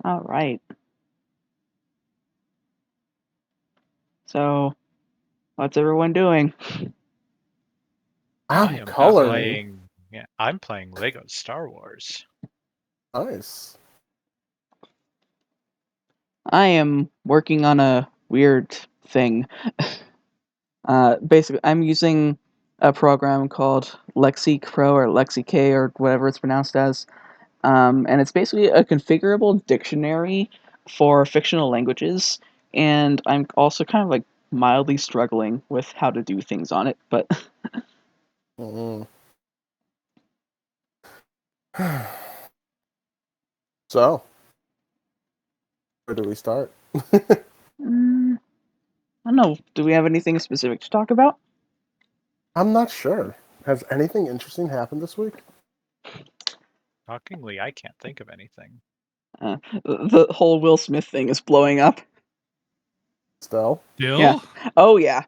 All right. So, what's everyone doing? I'm I am coloring. playing. Yeah, I'm playing Lego Star Wars. Nice. I am working on a weird thing. Basically, I'm using a program called Lexi Pro or Lexi K or whatever it's pronounced as. And it's basically a configurable dictionary for fictional languages. And I'm also kind of like mildly struggling with how to do things on it. But Mm. So, where do we start? mm, I don't know. Do we have anything specific to talk about? I'm not sure. Has anything interesting happened this week? Shockingly, I can't think of anything. The whole Will Smith thing is blowing up. Still? Yeah. Bill? Oh yeah.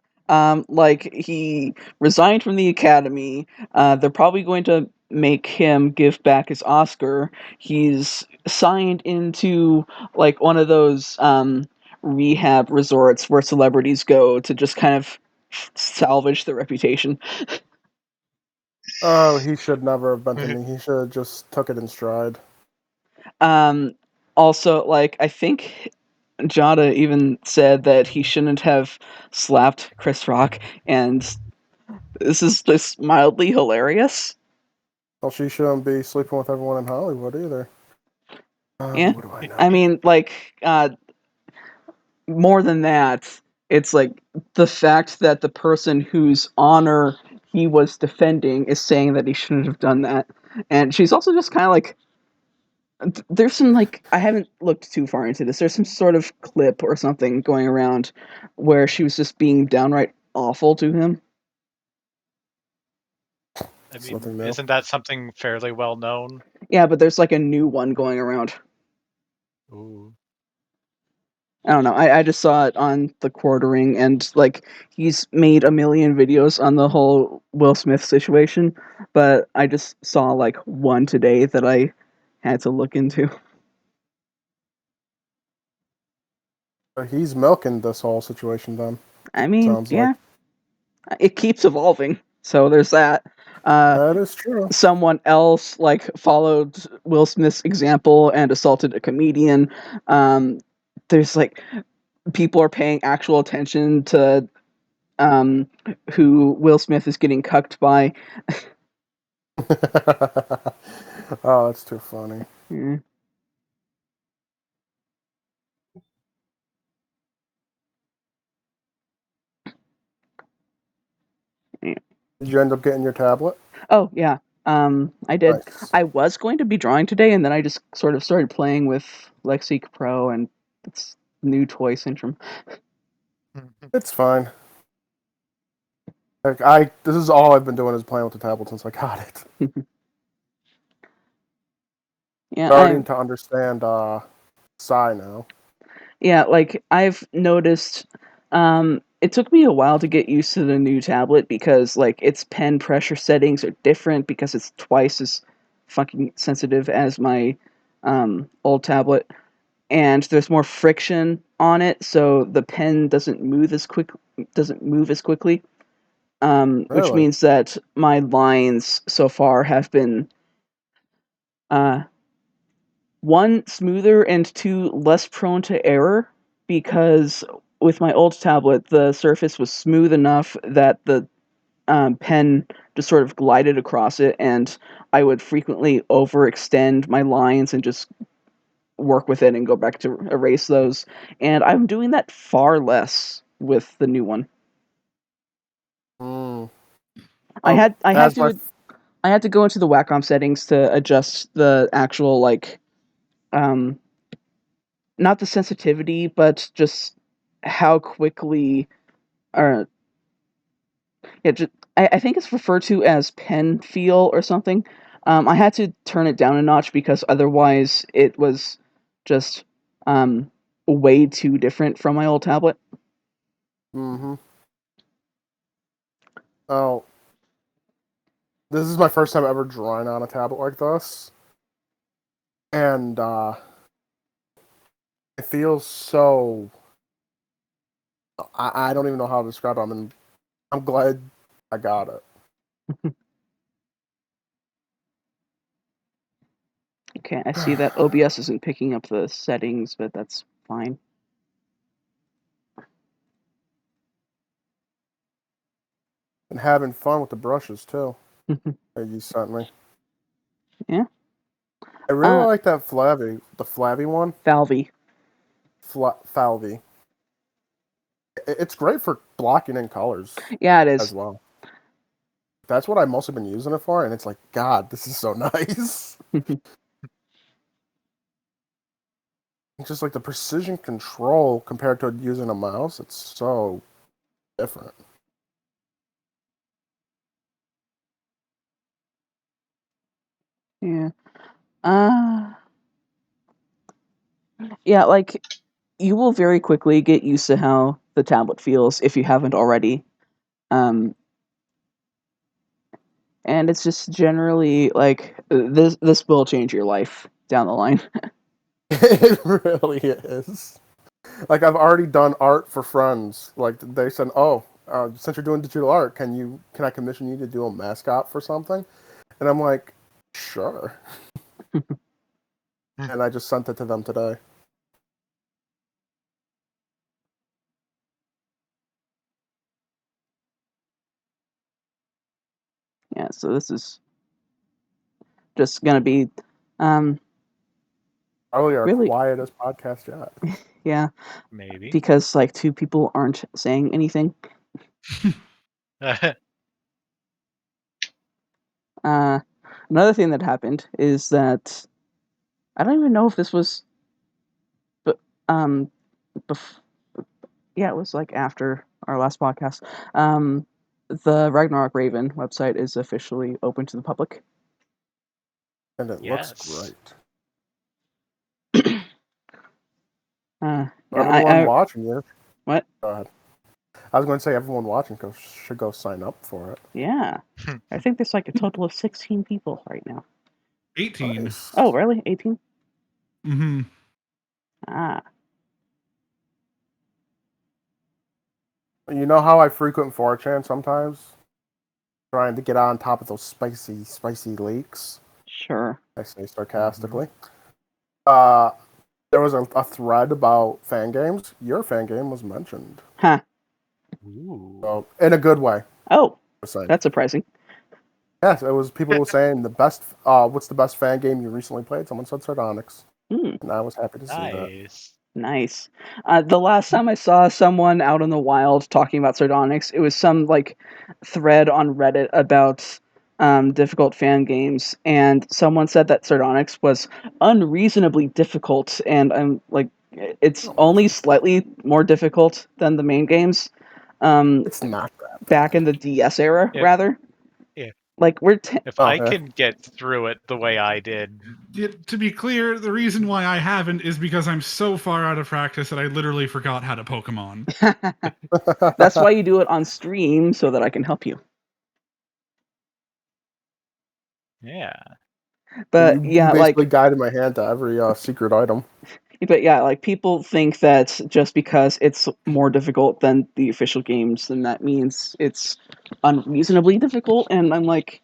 Like he resigned from the academy. They're probably going to make him give back his Oscar. He's signed into like one of those rehab resorts where celebrities go to just kind of salvage their reputation. Oh, he should never have been to me. He should have just took it in stride. Um, Also, like I think Jada even said that he shouldn't have slapped Chris Rock, and this is just mildly hilarious. Well, she shouldn't be sleeping with everyone in Hollywood either. Yeah. What do I know? I mean, like, more than that, it's like the fact that the person whose honor he was defending is saying that he shouldn't have done that. And she's also just kind of like, there's some, like, I haven't looked too far into this. There's some sort of clip or something going around where she was just being downright awful to him. I It's mean, nothing new. isn't that something fairly well known? Yeah, but there's like a new one going around. Ooh. I don't know. I just saw it on the quartering, and like he's made a million videos on the whole Will Smith situation, but I just saw like one today that I had to look into. But he's milking this whole situation then. I mean, Sounds like. yeah, it keeps evolving. So there's that. Uh, That is true. Someone else like followed Will Smith's example and assaulted a comedian. Um, there's like people are paying actual attention to um, who Will Smith is getting cucked by. Oh, that's too funny. Mm. Did you end up getting your tablet? Oh yeah, I did. Nice. I was going to be drawing today, and then I just sort of started playing with Lexic Pro and its new toy syndrome. It's fine. This is all I've been doing is playing with the tablet since I got it. Yeah, Starting to understand Psy now. yeah, like I've noticed. It took me a while to get used to the new tablet because like its pen pressure settings are different because it's twice as fucking sensitive as my old tablet, and there's more friction on it, so the pen doesn't move as quickly. Which Really? means that my lines so far have been uh, one smoother and two less prone to error because with my old tablet the surface was smooth enough that the pen just sort of glided across it, and I would frequently overextend my lines and just work with it and go back to erase those. And I'm doing that far less with the new one. Mm. I Oh, had I had as my to I had to go into the Wacom settings to adjust the actual like um not the sensitivity but just how quickly or yeah, I think it's referred to as pen feel or something. I had to turn it down a notch because otherwise it was just um, way too different from my old tablet. mm-hmm. Oh, this is my first time ever drawing on a tablet like this, and It feels so. I don't even know how to describe it. I'm glad I got it. Okay, I see that OBS isn't picking up the settings, but that's fine. And having fun with the brushes too. That you sent me. Yeah. I really like that the flabby one. Falvey. Falvey. It's great for blocking in colors. Yeah, it is. As well. That's what I've mostly been using it for, and it's like, God, this is so nice. Just like the precision control compared to using a mouse, it's so different. Yeah. Yeah, like, you will very quickly get used to how the tablet feels if you haven't already. And it's just generally like this will change your life down the line. It really is. Like I've already done art for friends. Like they said, "Oh, since you're doing digital art, can I commission you to do a mascot for something?" And I'm like, "Sure." And I just sent it to them today. Yeah, so this is just gonna be Probably our really quietest podcast yet. yeah, Maybe. because like two people aren't saying anything. Another thing that happened is that I don't even know if this was, but yeah, it was like after our last podcast. The Ragnarok Raven website is officially open to the public. And it looks Yes. great. Yeah, Everyone watching you. What? Go ahead. I was going to say everyone watching should go sign up for it. Yeah, I think there's like a total of 16 people right now. 18. Nice. Oh, really? 18? Mm-hmm. Ah, You know how I frequent 4chan sometimes? Trying to get on top of those spicy leaks. sure. I say sarcastically. There was a thread about fan games. Your fan game was mentioned. Huh. Ooh. So, in a good way. Oh, per se. that's surprising. Yes, it was people were saying the best. What's the best fan game you recently played? Someone said Sardonyx, and I was happy to see that. Nice. Nice. The last time I saw someone out in the wild talking about Sardonyx, it was some like thread on Reddit about difficult fan games, and someone said that Sardonyx was unreasonably difficult, and I'm like, it's only slightly more difficult than the main games. It's not that Back bad. in the DS era, Yeah. rather. Yeah. Like we're If I can get through it the way I did, To be clear, the reason why I haven't is because I'm so far out of practice that I literally forgot how to Pokemon. That's why you do it on stream so that I can help you. yeah. But you yeah, basically like, guided my hand to every secret item. but yeah, like people think that just because it's more difficult than the official games, then that means it's unreasonably difficult. And I'm like,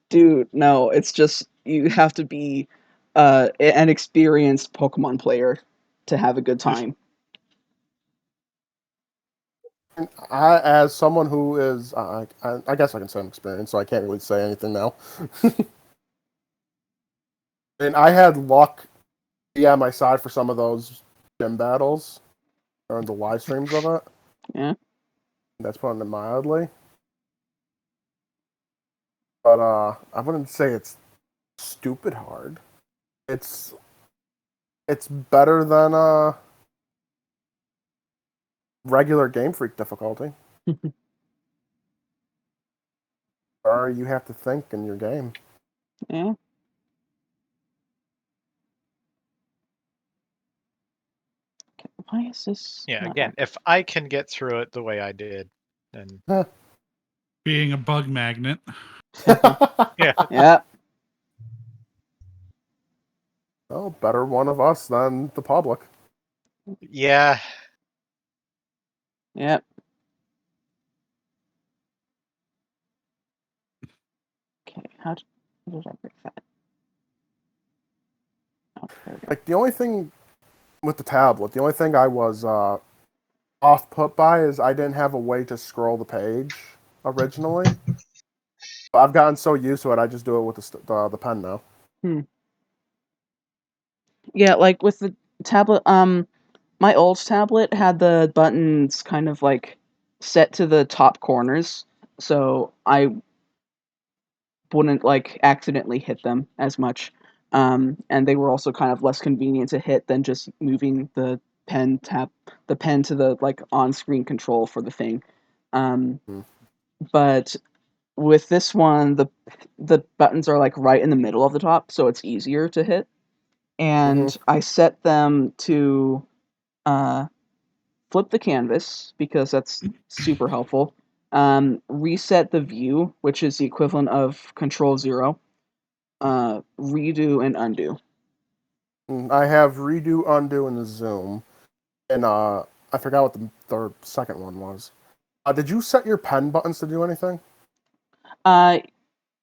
dude, no, it's just you have to be an experienced Pokemon player to have a good time. As someone who is, I guess I can say I'm experienced, so I can't really say anything now. And I had luck be on my side for some of those gym battles or the live streams of it. Yeah. That's putting it mildly. But I wouldn't say it's stupid hard. It's better than regular Game Freak difficulty. Or you have to think in your game. Yeah. Why is this? Yeah, not again, if I can get through it the way I did, then Being a bug magnet. yeah. Yeah. Well, better one of us than the public. Yeah. Yep. Okay, how did I break that? Oh, there we go. Like, the only thing with the tablet, the only thing I was off put by is I didn't have a way to scroll the page originally. But I've gotten so used to it, I just do it with the pen now. Yeah, like with the tablet, my old tablet had the buttons kind of like set to the top corners, so I wouldn't like accidentally hit them as much. And they were also kind of less convenient to hit than just moving the pen to the like on-screen control for the thing. Hmm. But with this one, the buttons are like right in the middle of the top, so it's easier to hit. And I set them to flip the canvas because that's super helpful. Reset the view, which is the equivalent of Control 0. Redo and undo. I have redo, undo, and the zoom. And I forgot what the third, second one was. Did you set your pen buttons to do anything?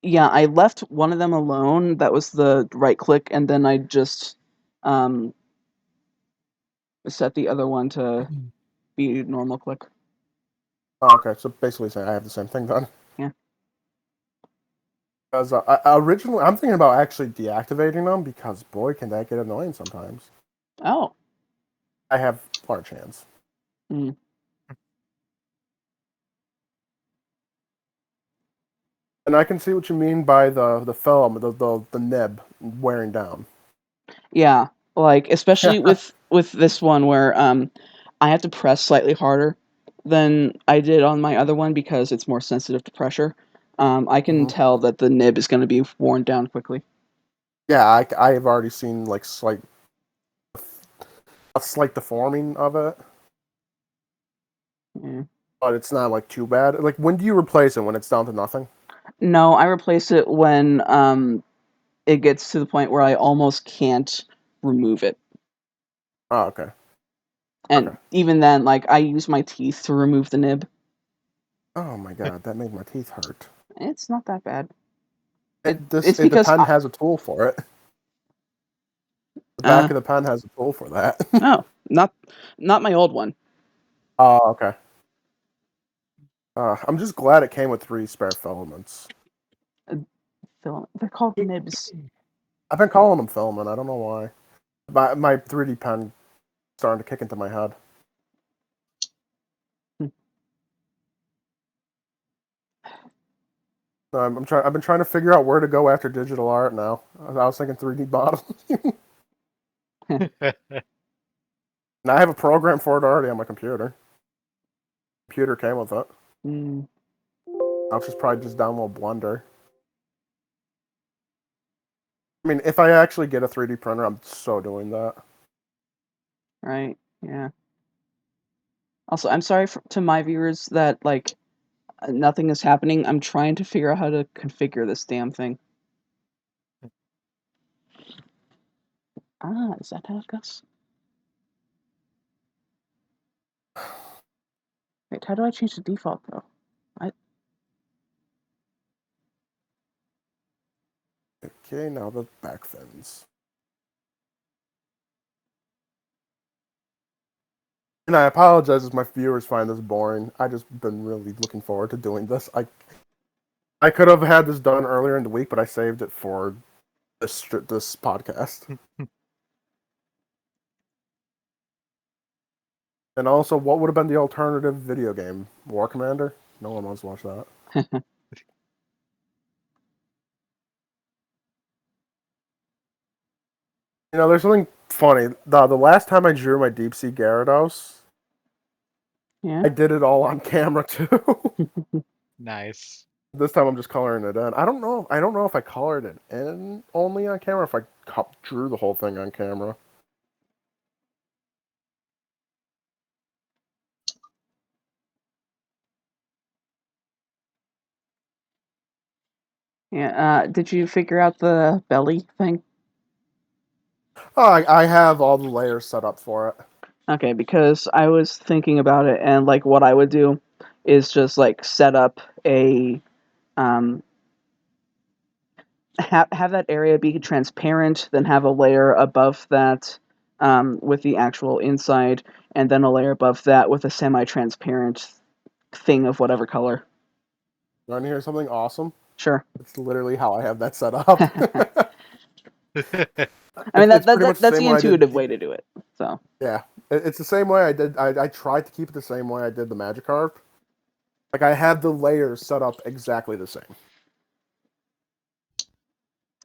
Yeah, I left one of them alone. That was the right click, and then I just um, set the other one to be normal click. Oh, okay, so basically saying I have the same thing then. Yeah. Because originally, I'm thinking about actually deactivating them because, boy, can that get annoying sometimes. Oh. I have large hands. Mm. And I can see what you mean by the film, the nib wearing down. Yeah, like especially with this one where I have to press slightly harder than I did on my other one because it's more sensitive to pressure. I can tell that the nib is going to be worn down quickly. Yeah, I have already seen like a slight deforming of it, Yeah. but it's not like too bad. Like, when do you replace it? When it's down to nothing? No, I replace it when it gets to the point where I almost can't remove it. Oh, okay. And Okay. even then, like I use my teeth to remove the nib. Oh my god, that made my teeth hurt. It's not that bad. The It's because pen has a tool for it. The back of the pen has a tool for that. oh, not my old one. Oh, okay. I'm just glad it came with 3 spare filaments. They're called nibs. I've been calling them filament. I don't know why. My 3D pen starting to kick into my head. I've been trying to figure out where to go after digital art now. I was thinking 3D modeling. And I have a program for it already on my computer. Computer came with it. Mm. I'll probably just download Blender. I mean, if I actually get a 3D printer, I'm so doing that. Right. Yeah. Also, I'm sorry to my viewers that like nothing is happening. I'm trying to figure out how to configure this damn thing. Ah, is that how it goes? Wait, how do I change the default though? Okay, now the back fins. And I apologize if my viewers find this boring. I just been really looking forward to doing this. I could have had this done earlier in the week, but I saved it for this podcast. And also, what would have been the alternative video game? War Commander? No one wants to watch that. You know, there's something funny. The last time I drew my Deep Sea Gyarados, Yeah. I did it all on camera too. Nice. This time I'm just coloring it in. I don't know. I don't know if I colored it in only on camera, if I drew the whole thing on camera. Yeah. Did you figure out the belly thing? Oh, I have all the layers set up for it. Okay, because I was thinking about it, and like what I would do is just like set up a um have that area be transparent, then have a layer above that with the actual inside, and then a layer above that with a semi-transparent thing of whatever color. You want to hear something awesome? Sure. It's literally how I have that set up. I mean It's pretty much the that's same the way I did. intuitive way to do it. So Yeah, it's the same way I did. I tried to keep it the same way I did the Magikarp. Like I had the layers set up exactly the same,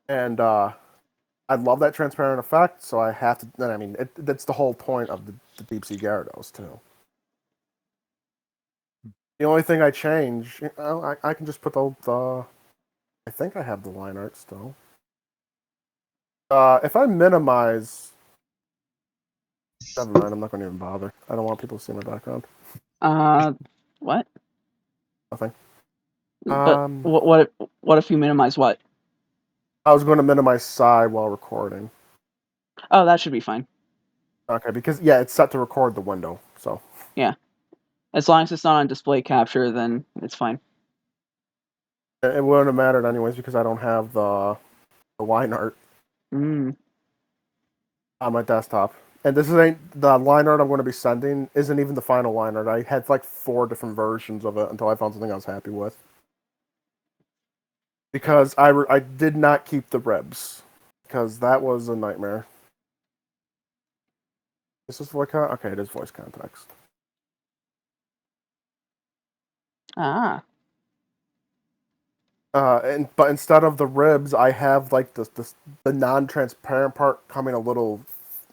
and I love that transparent effect. So I have to. I mean, that's the whole point of the Deep Sea Gyarados too. The only thing I change, I can just put the. I think I have the line art still. If I minimize, never mind. I'm not going to even bother. I don't want people to see my background. what? Nothing. But what if you minimize what? I was going to minimize Psy while recording. Oh, that should be fine. Okay, because yeah, it's set to record the window, so Yeah. As long as it's not on display capture, then it's fine. it wouldn't have mattered anyways because I don't have the line art Mm. on my desktop. And this ain't the line art I'm going to be sending isn't even the final line art. I had like 4 different versions of it until I found something I was happy with. Because I did not keep the ribs because that was a nightmare. Is this voice context? Okay, it is voice context. Ah. But instead of the ribs, I have like the non-transparent part coming a little.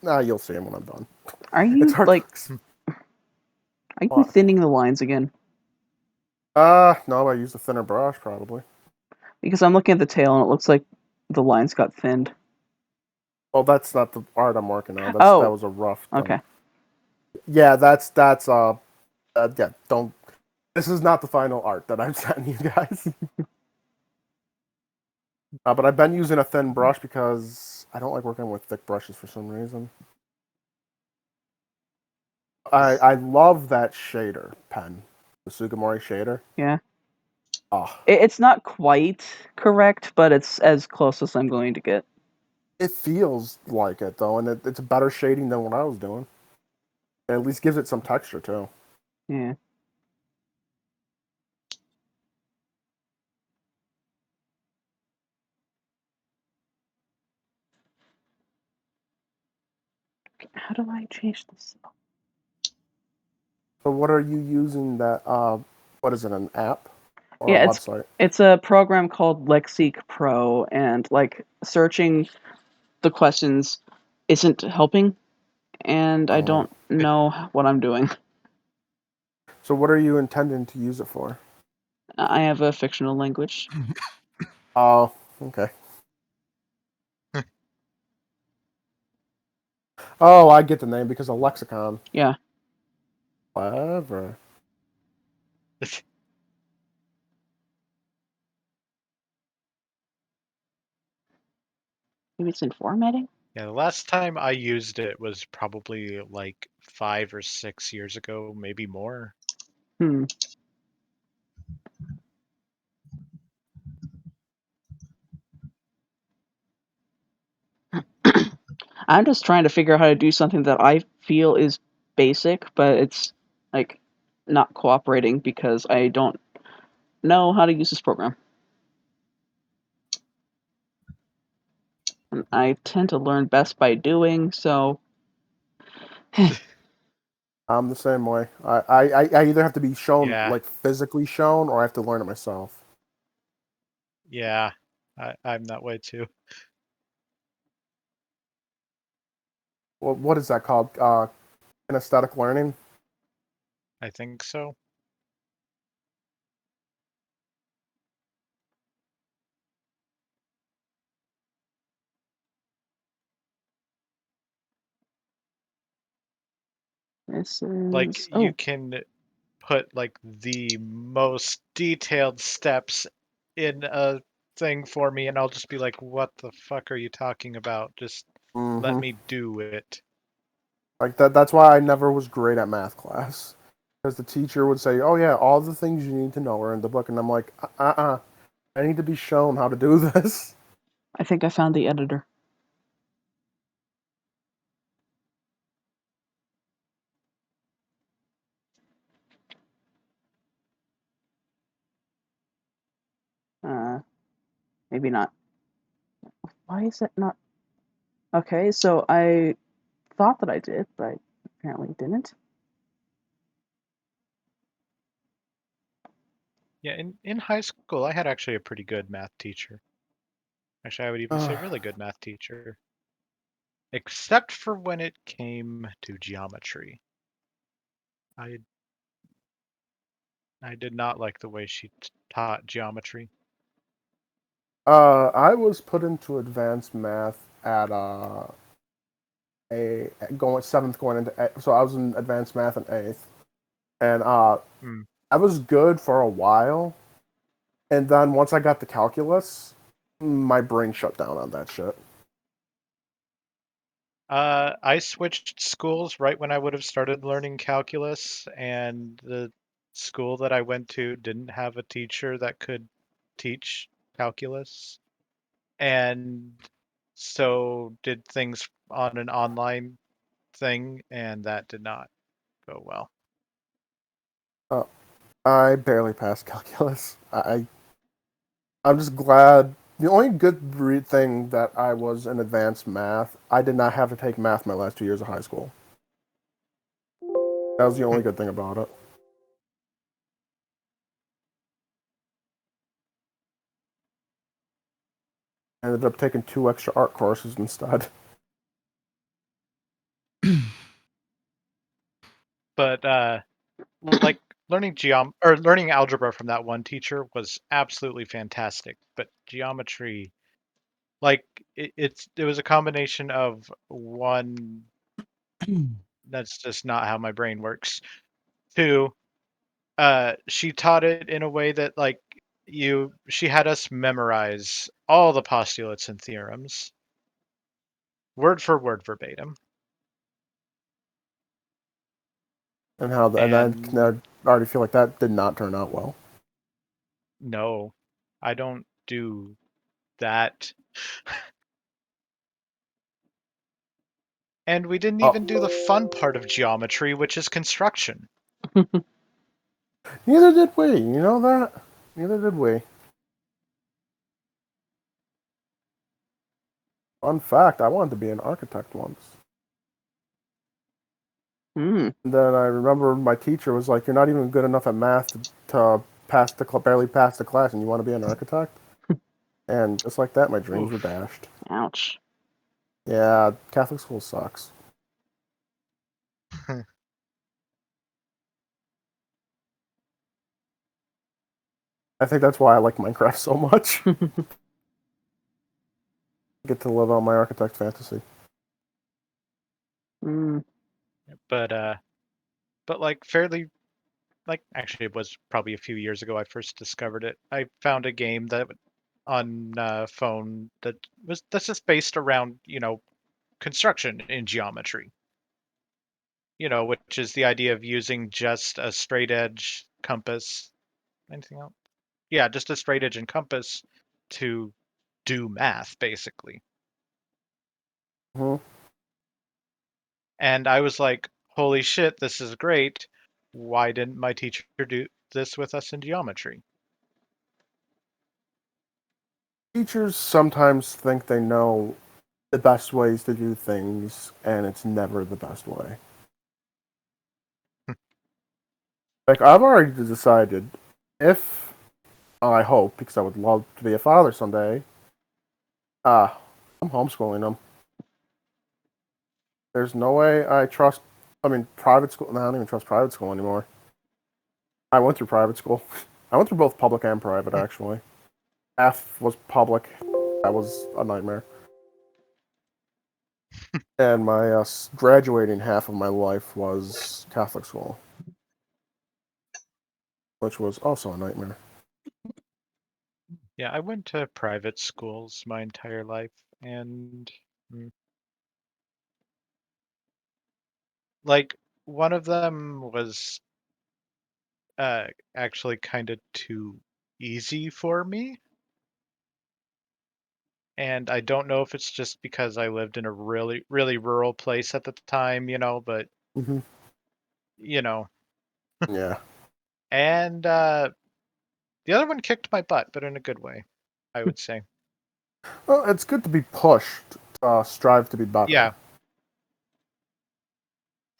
You'll see them when I'm done. Are you It's hard. like? Are you What? thinning the lines again? No, I used a thinner brush probably. Because I'm looking at the tail and it looks like the lines got thinned. Well, that's not the art I'm working on. That Oh. was a rough. Okay. Yeah, that's yeah. Don't. This is not the final art that I'm sending you guys. But I've been using a thin brush because I don't like working with thick brushes for some reason. I love that shader pen, the Sugimori shader. Yeah. Oh, It's not quite correct, but it's as close as I'm going to get. it feels like it though, and it's better shading than what I was doing. It at least gives it some texture too. Yeah. How do I change this? So what are you using that? What is it? An app or Yeah, a website? it's a program called Lexique Pro, and like searching the questions isn't helping, and I don't know what I'm doing. So what are you intending to use it for? I have a fictional language. Oh, okay. Oh, I get the name because of lexicon. Yeah. Whatever. Maybe it's in formatting? Yeah, the last time I used it was probably like 5 or 6 years ago, maybe more. Hmm. I'm just trying to figure out how to do something that I feel is basic, but it's like not cooperating because I don't know how to use this program. And I tend to learn best by doing, so I'm the same way. I either have to be shown, Yeah. like physically shown, or I have to learn it myself. Yeah, I'm that way too. Well, what is that called? Kinesthetic learning? I think so. this Like is you can put like the most detailed steps in a thing for me and I'll just be like, what the fuck are you talking about? Just let Mm-hmm. me do it. Like that's why I never was great at math class. Because the teacher would say, "Oh yeah, all the things you need to know are in the book," and I'm like, I need to be shown how to do this. I think I found the editor. Maybe not. Why is it not? Okay, so I thought that I did, but I apparently didn't. Yeah, in high school, I had actually a pretty good math teacher. Actually, I would even say really good math teacher. Except for when it came to geometry. I did not like the way she taught geometry. I was put into advanced math at a going seventh going into so I was in advanced math in eighth, and I was good for a while, and then once I got the calculus, my brain shut down on that shit. I switched schools right when I would have started learning calculus, and the school that I went to didn't have a teacher that could teach calculus, and so did things on an online thing, and that did not go well. I barely passed calculus. I'm just glad. The only good thing that I was in advanced math, I did not have to take math my last 2 years of high school. That was the only good thing about it. I ended up taking 2 extra art courses instead. But like learning algebra from that one teacher was absolutely fantastic. But geometry, like it was a combination of one, that's just not how my brain works. Two, she taught it in a way that like she had us memorize all the postulates and theorems, word for word, verbatim. And And I already feel like that did not turn out well. no, I don't do that. And we didn't even do the fun part of geometry, which is construction. Neither did we. You know that? Neither did we. Fun fact: I wanted to be an architect once. Hmm. And then I remember my teacher was like, "You're not even good enough at math to pass barely pass the class, and you want to be an architect?" And just like that, my dreams were dashed. Ouch. Yeah, Catholic school sucks. I think that's why I like Minecraft so much. I get to live out my architect fantasy. But like fairly, like actually it was probably a few years ago I first discovered it. I found a game that on phone that's just based around construction in geometry. Which is the idea of using just a straight edge compass. Anything else? Yeah, just a straight edge and compass to do math, basically. Mm-hmm. And I was like, holy shit, this is great. Why didn't my teacher do this with us in geometry? Teachers sometimes think they know the best ways to do things, and it's never the best way. Like, I've already decided if I hope, because I would love to be a father someday, I'm homeschooling them. There's no way I trust, I mean, private school, no, I don't even trust private school anymore. I went through private school. I went through both public and private, actually. F was public. That was a nightmare. And my graduating half of my life was Catholic school, which was also a nightmare. Yeah, I went to private schools my entire life, and Like, one of them was actually kind of too easy for me. And I don't know if it's just because I lived in a really, really rural place at the time, but, Mm-hmm. you know. Yeah. And the other one kicked my butt, but in a good way, I would say. Well, it's good to be pushed, strive to be better. Yeah.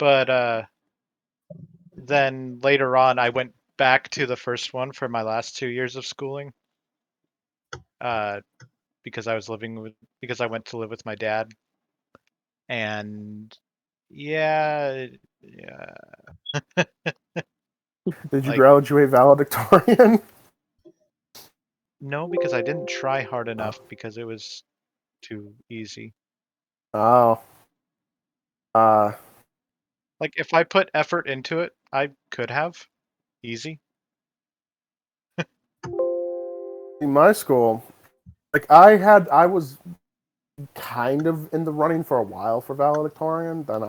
But then later on, I went back to the first one for my last 2 years of schooling. Because I went to live with my dad. And yeah. Did you Like, graduate valedictorian? no, because I didn't try hard enough because it was too easy. Oh. Like, if I put effort into it, I could have. Easy. In my school, like I was kind of in the running for a while for valedictorian. Then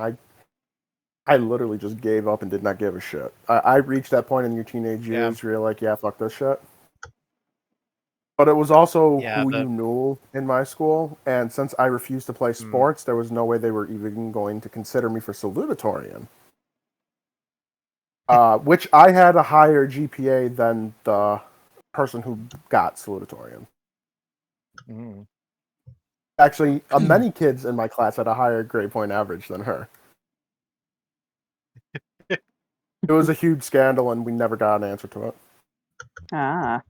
I literally just gave up and did not give a shit. I reached that point in your teenage Yeah. years where you're like, yeah, fuck this shit. But it was also Yeah, who you knew in my school, and since I refused to play sports, there was no way they were even going to consider me for salutatorian. Which I had a higher GPA than the person who got salutatorian. Mm. Actually, many kids in my class had a higher grade point average than her. It was a huge scandal, and we never got an answer to it. Ah.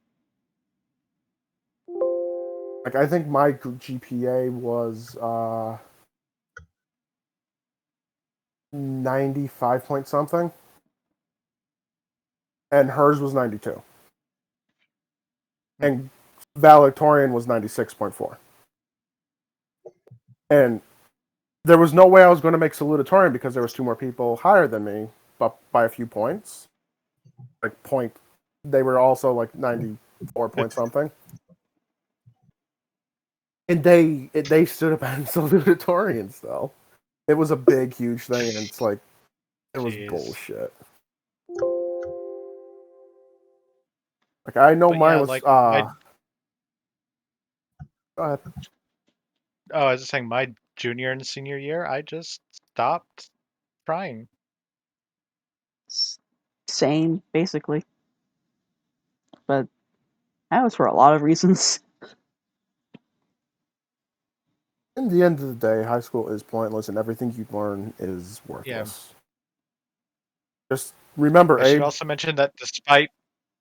Like, I think my GPA was 95 point something, and hers was 92. And valedictorian was 96.4. And there was no way I was going to make salutatorian because there was two more people higher than me, but by a few points. Like they were also like 94 point something. And they stood up as salutatorians though. It was a big, huge thing, and it's like it was bullshit. Like I know But mine yeah, was like, go ahead. I was just saying, my junior and senior year, I just stopped trying. Same, basically. But that was for a lot of reasons. In the end of the day, high school is pointless, and everything you learn is worthless. Just remember, I should Abe. also mention that despite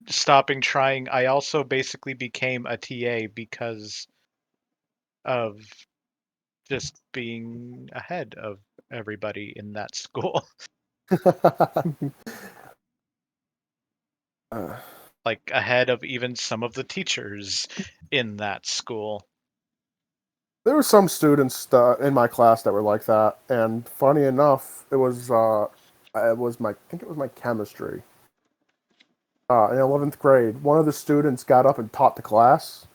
stopping trying, I also basically became a TA because of just being ahead of everybody in that school. Like, ahead of even some of the teachers in that school. There were some students in my class that were like that, and funny enough, it was my I think it was my chemistry. In 11th grade, one of the students got up and taught the class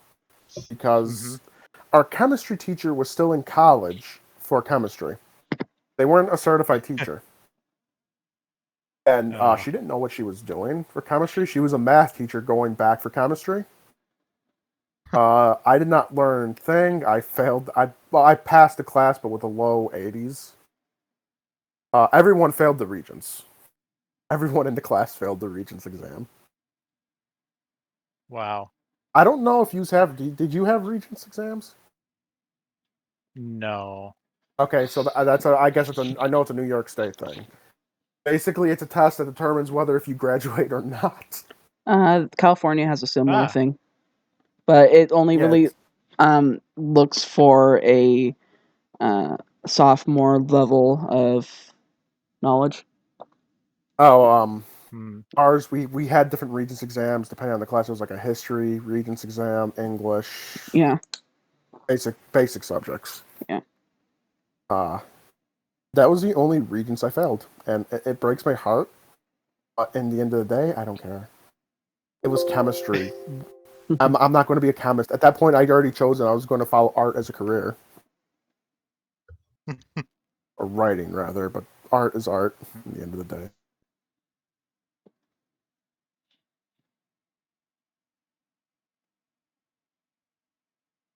because our chemistry teacher was still in college for chemistry. They weren't a certified teacher. And she didn't know what she was doing for chemistry. She was a math teacher going back for chemistry. I did not learn thing. I failed. I passed the class, but with a low 80s. Everyone failed the Regents. Everyone in the class failed the Regents exam. Wow. I don't know if you have. Did you have Regents exams? No. Okay, so that's I guess I know it's a New York State thing. Basically, it's a test that determines whether if you graduate or not. California has a similar thing, but it only really looks for a sophomore level of knowledge. Oh, ours we had different Regents exams depending on the class. It was like a history Regents exam, English. Yeah. Basic subjects. Yeah. That was the only Regents I failed, and it breaks my heart. But in the end of the day, I don't care. It was chemistry. I'm not going to be a chemist. At that point, I'd already chosen I was going to follow art as a career. Or writing, rather, but art is art at the end of the day.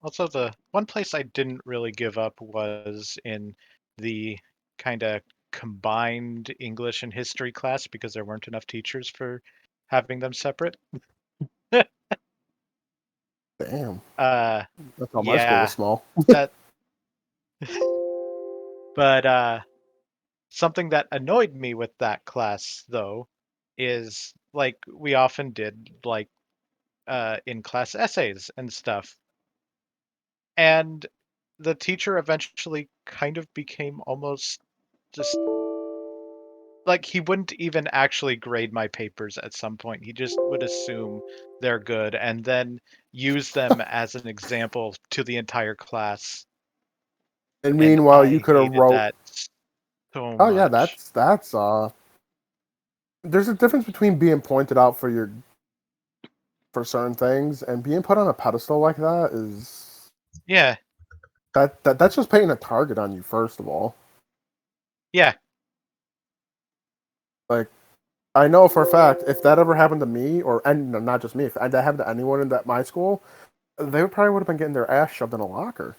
Also, the one place I didn't really give up was in the kind of combined English and history class because there weren't enough teachers for having them separate. Damn. Uh, That's how my school yeah, was small. that. But something that annoyed me with that class, though, is like we often did like in class essays and stuff, and the teacher eventually kind of became almost just like he wouldn't even actually grade my papers at some point. He just would assume they're good and then use them as an example to the entire class. And And meanwhile, you I could have hated wrote. that so Oh yeah, much. that's. There's a difference between being pointed out for certain things and being put on a pedestal like that is Yeah, that's just painting a target on you first of all. yeah. Like I know for a fact if that ever happened to me and no, not just me, if that happened to anyone in my school, they probably would have been getting their ass shoved in a locker.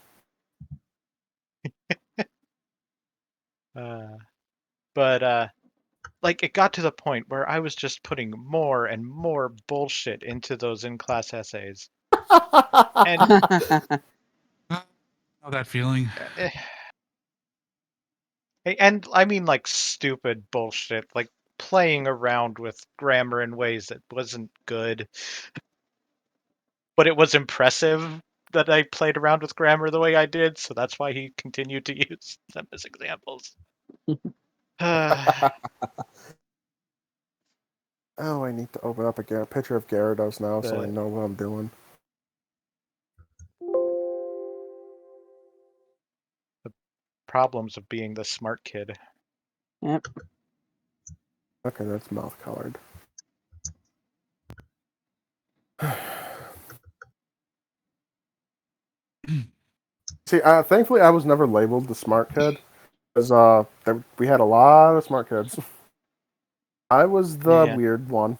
But like it got to the point where I was just putting more and more bullshit into those in-class essays. And Know that feeling. eh, and I mean like stupid bullshit, like playing around with grammar in ways that wasn't good, but it was impressive that I played around with grammar the way I did, so that's why he continued to use them as examples. Oh, I need to open up a picture of Gyarados now so I The know what I'm doing. problems of being the smart kid. Yep. Okay, that's mouth colored. See, thankfully I was never labeled the smart kid, because we had a lot of smart kids. I was the Yeah. weird one.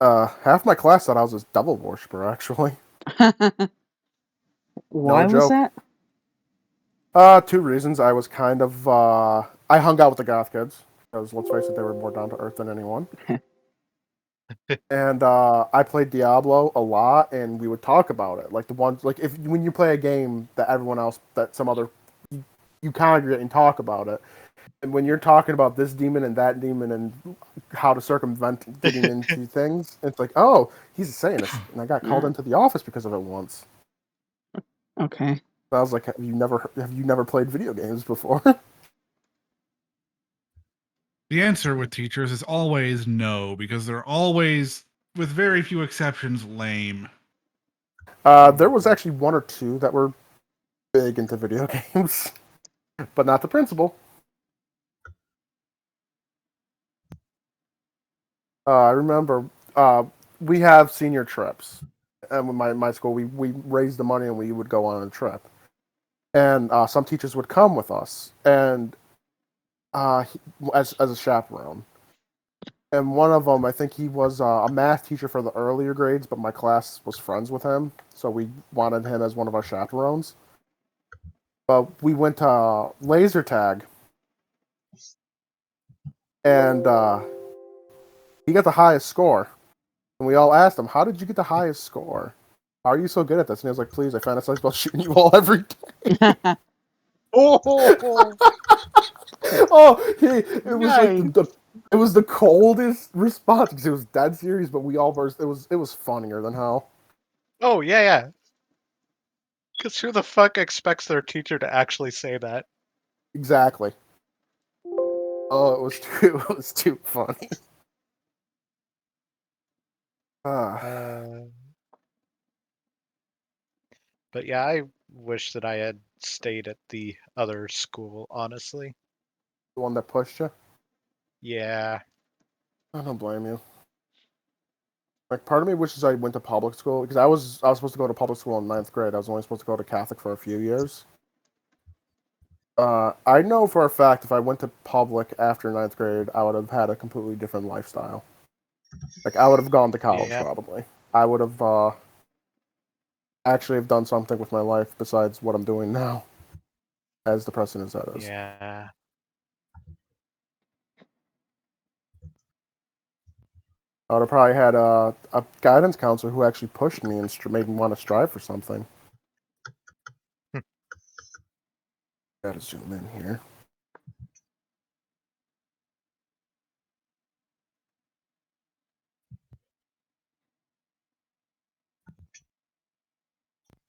Half my class thought I was this devil worshiper, actually. Why No was joke. that? Two reasons. I was kind of, I hung out with the goth kids, because let's face it, they were more down to earth than anyone. And I played Diablo a lot, and we would talk about it. Like the ones, like when you play a game that everyone else, that some other, you congregate and talk about it. And when you're talking about this demon and that demon and how to circumvent getting into things, it's like, oh, he's a Satanist, and I got called Yeah. into the office because of it once. Okay. So I was like, have you never played video games before? The answer with teachers is always no, because they're always, with very few exceptions, lame. There was actually one or two that were big into video games, but not the principal. I remember we have senior trips, and with my school we raised the money and we would go on a trip, and some teachers would come with us, and as a chaperone. And one of them, I think he was a math teacher for the earlier grades, but my class was friends with him, so we wanted him as one of our chaperones. But we went to laser tag, and he got the highest score. And we all asked him, "How did you get the highest score? How are you so good at this?" And he was like, "Please, I fantasize about shooting you all every day." Oh, Oh, it was like Nice. it was the coldest response because it was dead serious, but we all burst. It was funnier than hell. oh yeah. Because who the fuck expects their teacher to actually say that? Exactly. Oh, it was too funny. Ah, Uh, but yeah, I wish that I had stayed at the other school, honestly. the one that pushed you. Yeah. I don't blame you. Like, part of me wishes I went to public school because I was supposed to go to public school in ninth grade. I was only supposed to go to Catholic for a few years. I know for a fact if I went to public after 9th grade, I would have had a completely different lifestyle. Like, I would have gone to college, Yeah. probably. I would have actually have done something with my life besides what I'm doing now, as depressing as that is. Yeah. I would have probably had a guidance counselor who actually pushed me and made me want to strive for something. Gotta zoom in here.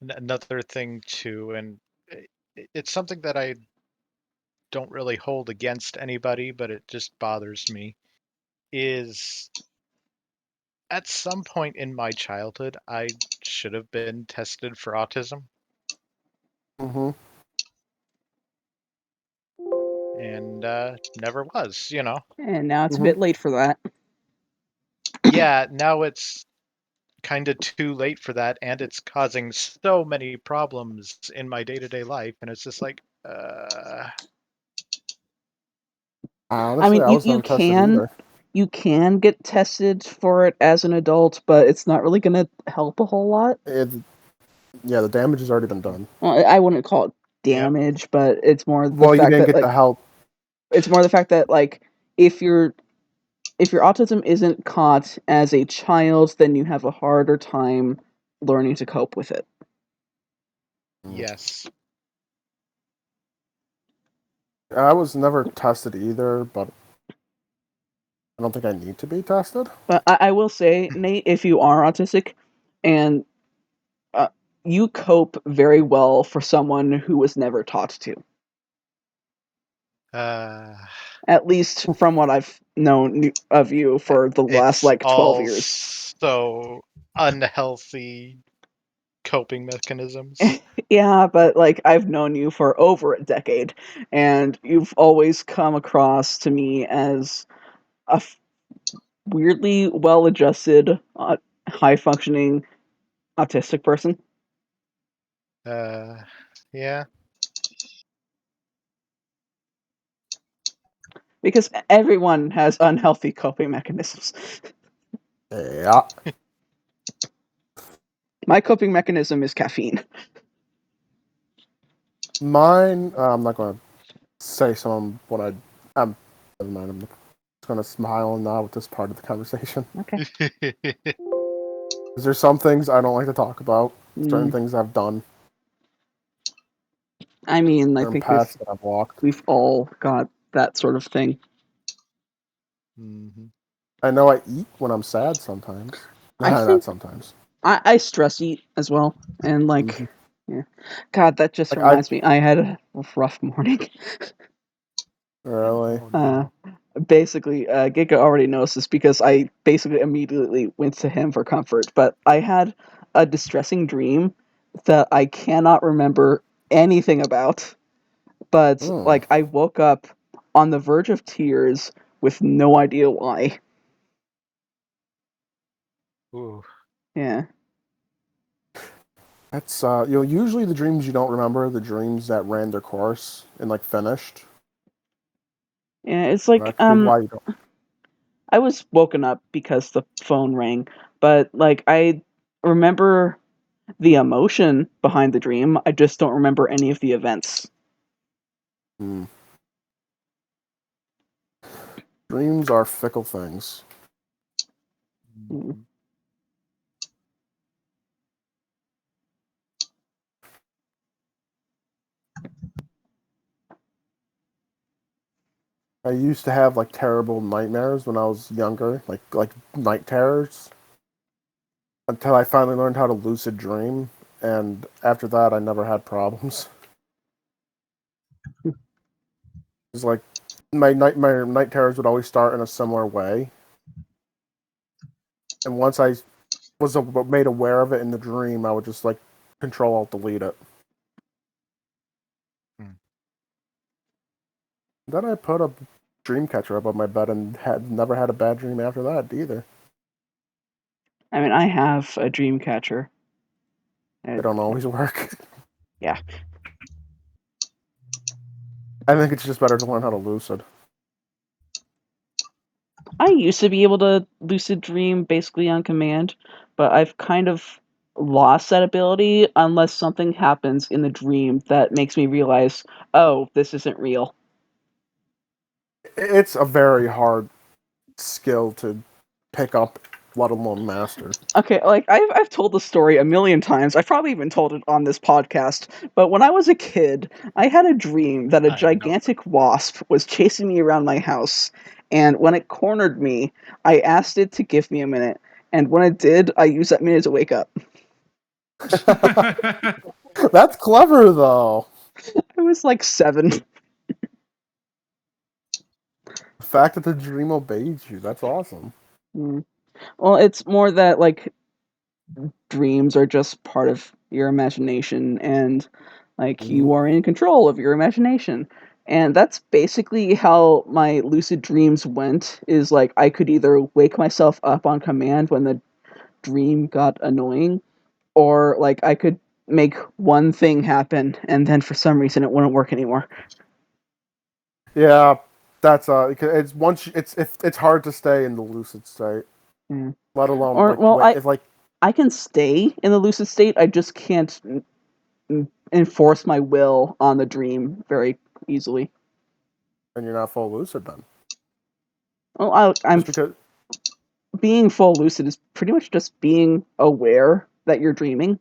Another thing too, and it's something that I don't really hold against anybody, but it just bothers me, is at some point in my childhood, I should have been tested for autism, Mm-hmm. and never was, And now it's a Mhm. bit late for that. Yeah, now it's kind of too late for that, and it's causing so many problems in my day-to-day life, and it's just like, Honestly, I mean, I you was you never tested can either. you can get tested for it as an adult, but it's not really going to help a whole lot. Yeah, the damage has already been done. Well, I wouldn't call it yep. damage, but it's more the Well, you fact didn't that get like the help. it's more the fact that like if your autism isn't caught as a child, then you have a harder time learning to cope with it. Yes. I was never tested either, but I don't think I need to be tested. But I will say, Nate, if you are autistic and uh, you cope very well for someone who was never taught to. Uh, At least from what I've known of you for the last it's like 12 all years. so unhealthy coping mechanisms. Yeah, but like I've known you for over a decade, and you've always come across to me as a weirdly well-adjusted, high-functioning autistic person. Uh, yeah. Because everyone has unhealthy coping mechanisms. Yeah. My coping mechanism is caffeine. Mine, I'm not going to say some what I'm. Never mind. I'm just going to smile and nod with this part of the conversation. Okay. Because there's some things I don't like to talk about. Certain things I've done. I mean, I Certain think paths that I've walked. we've all got that sort of thing. Mhm. I know I eat when I'm sad sometimes. I Nah, think not sometimes. I stress eat as well, and like, Mhm. yeah, God, that just Like I reminds me. I had a rough morning. really. Oh no. Basically, Giga already knows this because I basically immediately went to him for comfort. But I had a distressing dream that I cannot remember anything about. But Mm. like, I woke up on the verge of tears with no idea why. Ooh. Yeah, That's usually the dreams you don't remember, the dreams that ran their course and like finished. yeah. It's like That could be why you don't. I was woken up because the phone rang, but like I remember the emotion behind the dream. I just don't remember any of the events. Hmm. Dreams are fickle things. Mm. Mhm. I used to have like terrible nightmares when I was younger, like night terrors, until I finally learned how to lucid dream, and after that, I never had problems. It's like my night terrors would always start in a similar way, and once I was made aware of it in the dream, I would just like Control Alt Delete it. Hmm. Then I put a dream catcher above my bed and had never had a bad dream after that either. I mean, I have a dream catcher. They don't always work. Yeah. I think it's just better to learn how to lucid. I used to be able to lucid dream basically on command, but I've kind of lost that ability unless something happens in the dream that makes me realize, oh, this isn't real. It's a very hard skill to pick up, let alone master. Okay, like I've told the story a million times. I've probably even told it on this podcast. But when I was a kid, I had a dream that a I know. gigantic wasp was chasing me around my house, and when it cornered me, I asked it to give me a minute, and when it did, I used that minute to wake up. That's clever, though. I was like 7. The fact that the dream obeyed you, that's awesome. Mm. Well, it's more that like dreams are just part of your imagination, and like you are in control of your imagination. And that's basically how my lucid dreams went, is like I could either wake myself up on command when the dream got annoying, or like I could make one thing happen and then for some reason it wouldn't work anymore. Yeah, that's it's once it's hard to stay in the lucid state, let alone Or well, if like I can stay in the lucid state, I just can't enforce my will on the dream very easily. and you're not full lucid then. Well, I'm Just because being full lucid is pretty much just being aware that you're dreaming.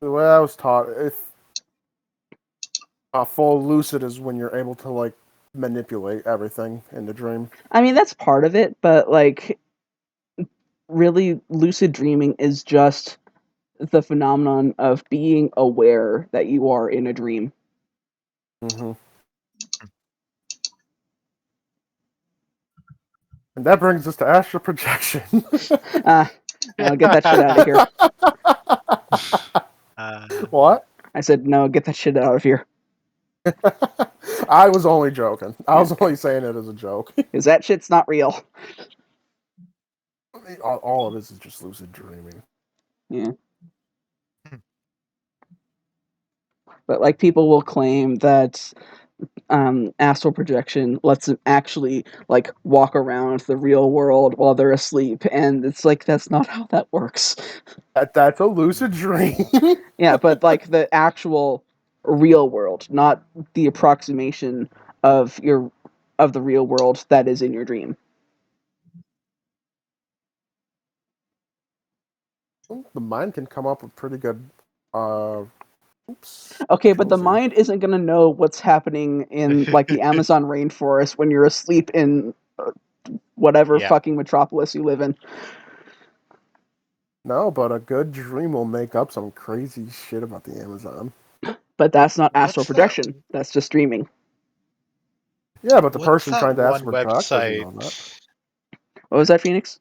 the way I was taught, if full lucid is when you're able to like manipulate everything in the dream. I mean, that's part of it, but like really lucid dreaming is just the phenomenon of being aware that you are in a dream. Mm-hmm. And that brings us to astral projection. No, get that shit out of here. What? I said, no, get that shit out of here. I was only joking. I was only saying it as a joke. Because that shit's not real. All of this is just lucid dreaming. Yeah. But like people will claim that astral projection lets them actually like walk around the real world while they're asleep, and it's like that's not how that works. That's a lucid dream. Yeah, but like the actual real world, not the approximation of the real world that is in your dream. The mind can come up with pretty good. Okay, but the mind isn't gonna know what's happening in like the Amazon rainforest when you're asleep in whatever fucking metropolis you live in. No, but a good dream will make up some crazy shit about the Amazon. But that's not astral projection. That's just dreaming. Yeah, but the person trying to astral project doesn't know that. What was that, Phoenix?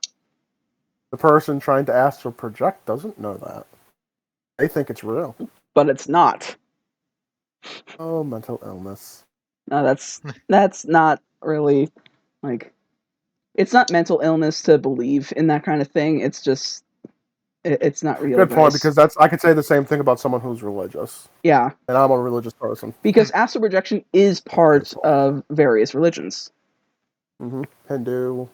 The person trying to astral project doesn't know that. They think it's real. But it's not. Oh, mental illness. No, that's not really like it's not mental illness to believe in that kind of thing. It's just it's not real. Good point, because I could say the same thing about someone who's religious. Yeah. And I'm a religious person. Because astral projection is part of various religions. Mm-hmm. Hindu,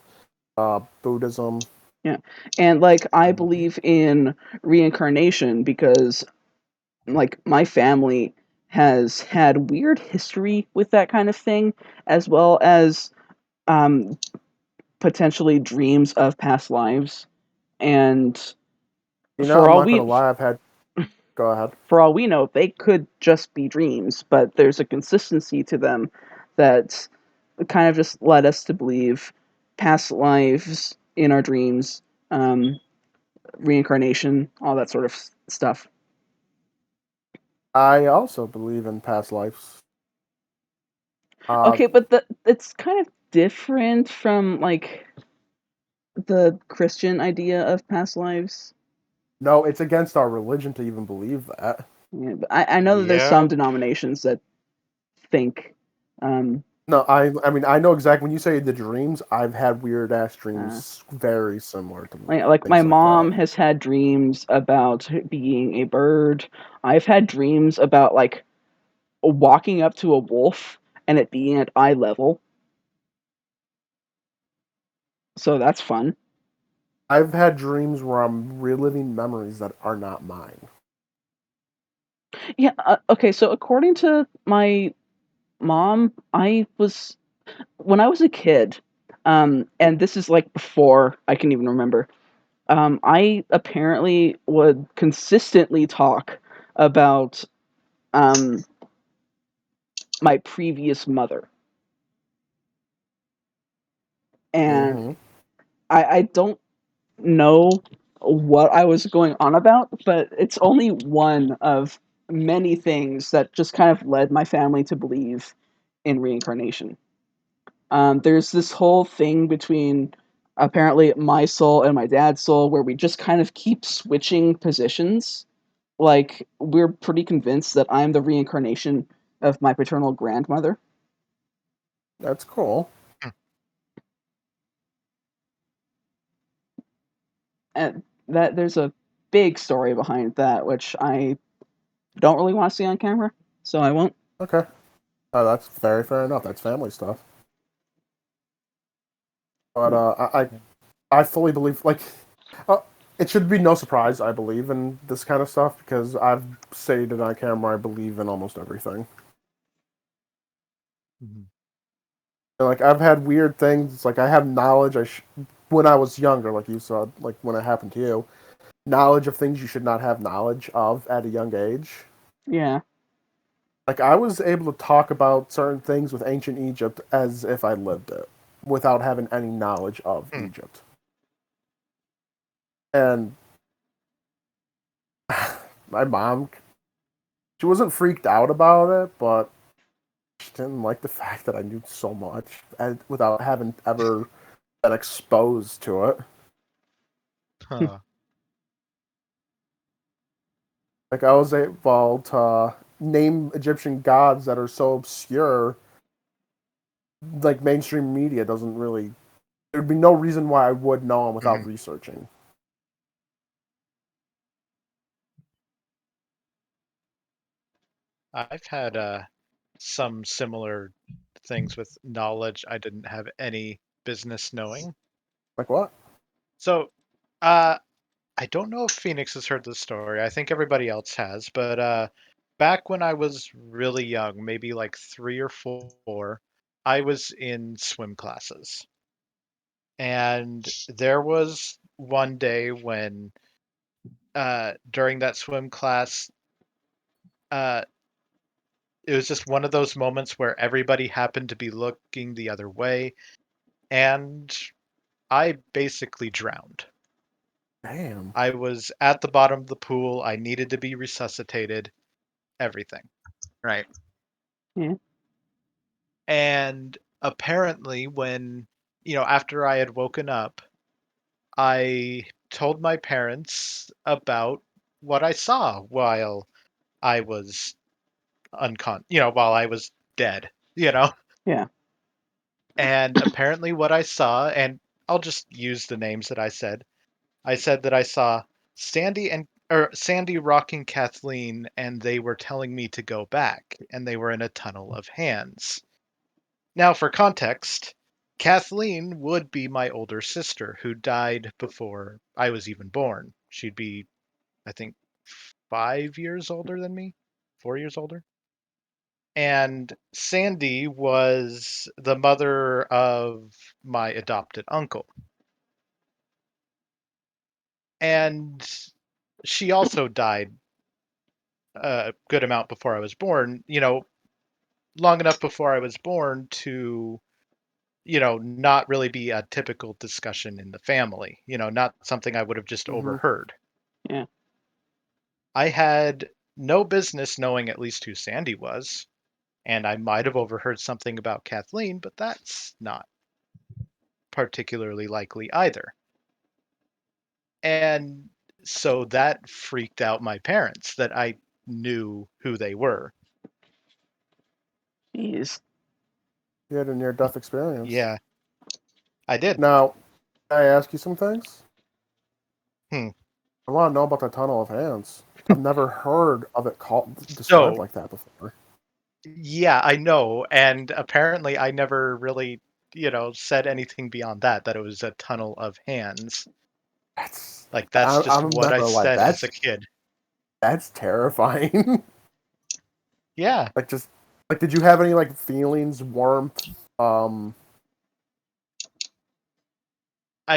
Buddhism. Yeah. And like I believe in reincarnation because like my family has had weird history with that kind of thing, as well as potentially dreams of past lives. And I'm not gonna lie, I've had. Go ahead. For all we know, they could just be dreams, but there's a consistency to them that kind of just led us to believe past lives in our dreams, reincarnation, all that sort of stuff. I also believe in past lives. Okay, but it's kind of different from like the Christian idea of past lives. No, it's against our religion to even believe that. Yeah, but I know that there's some denominations that think. No, I mean, I know exactly when you say the dreams. I've had weird ass dreams, very similar to Like my things like mom that. has had dreams about being a bird. I've had dreams about like walking up to a wolf and it being at eye level. So that's fun. I've had dreams where I'm reliving memories that are not mine. Yeah, okay, so according to my mom, when I was a kid, and this is like before I can even remember, I apparently would consistently talk about um, my previous mother. And Mm-hmm. I don't know what I was going on about, but it's only one of many things that just kind of led my family to believe in reincarnation. There's this whole thing between apparently my soul and my dad's soul where we just kind of keep switching positions. Like, we're pretty convinced that I'm the reincarnation of my paternal grandmother. That's cool. And that there's a big story behind that, which I don't really want to see on camera, so I won't. Okay. That's very fair enough. That's family stuff. But I fully believe uh, it should be no surprise. I believe in this kind of stuff because I've stated on camera I believe in almost everything. Mhm. And, like I've had weird things. Like I have knowledge. When I was younger, like you said, like when it happened to you, knowledge of things you should not have knowledge of at a young age. Yeah. Like I was able to talk about certain things with ancient Egypt as if I lived it, without having any knowledge of Hmm. Egypt. And my mom, she wasn't freaked out about it, but she didn't like the fact that I knew so much and without having ever been exposed to it. Huh. Like I was able to name Egyptian gods that are so obscure, like mainstream media doesn't really. There'd be no reason why I would know them without Mhm. researching. I've had some similar things with knowledge I didn't have any business knowing. Like what? So, uh, I don't know if Phoenix has heard this story. I think everybody else has, but back when I was really young, maybe like 3 or 4, I was in swim classes. And there was one day when, during that swim class, uh, it was just one of those moments where everybody happened to be looking the other way, and I basically drowned. Damn. I was at the bottom of the pool. I needed to be resuscitated, everything. Right. Yeah. And apparently, after I had woken up, I told my parents about what I saw while I was while I was dead. Yeah. And apparently, what I saw, and I'll just use the names that I said. I said that I saw Sandy rocking Kathleen, and they were telling me to go back, and they were in a tunnel of hands. Now, for context, Kathleen would be my older sister who died before I was even born. She'd be, I think, 5 years older than me, 4 years older. And Sandy was the mother of my adopted uncle. And she also died a good amount before I was born, long enough before I was born to, not really be a typical discussion in the family, not something I would have just Mm-hmm. overheard. Yeah. I had no business knowing at least who Sandy was, and I might have overheard something about Kathleen, but that's not particularly likely either. And so that freaked out my parents that I knew who they were. Jeez. You had a near-death experience. Yeah, I did. Now, can I ask you some things? Hmm. I want to know about the Tunnel of Hands. I've never heard of it described So, like that before. yeah, I know, and apparently I never really, said anything beyond that it was a tunnel of hands. That's just I'm what not I gonna lie. said as a kid. That's terrifying. Yeah. Did you have any feelings, warmth? I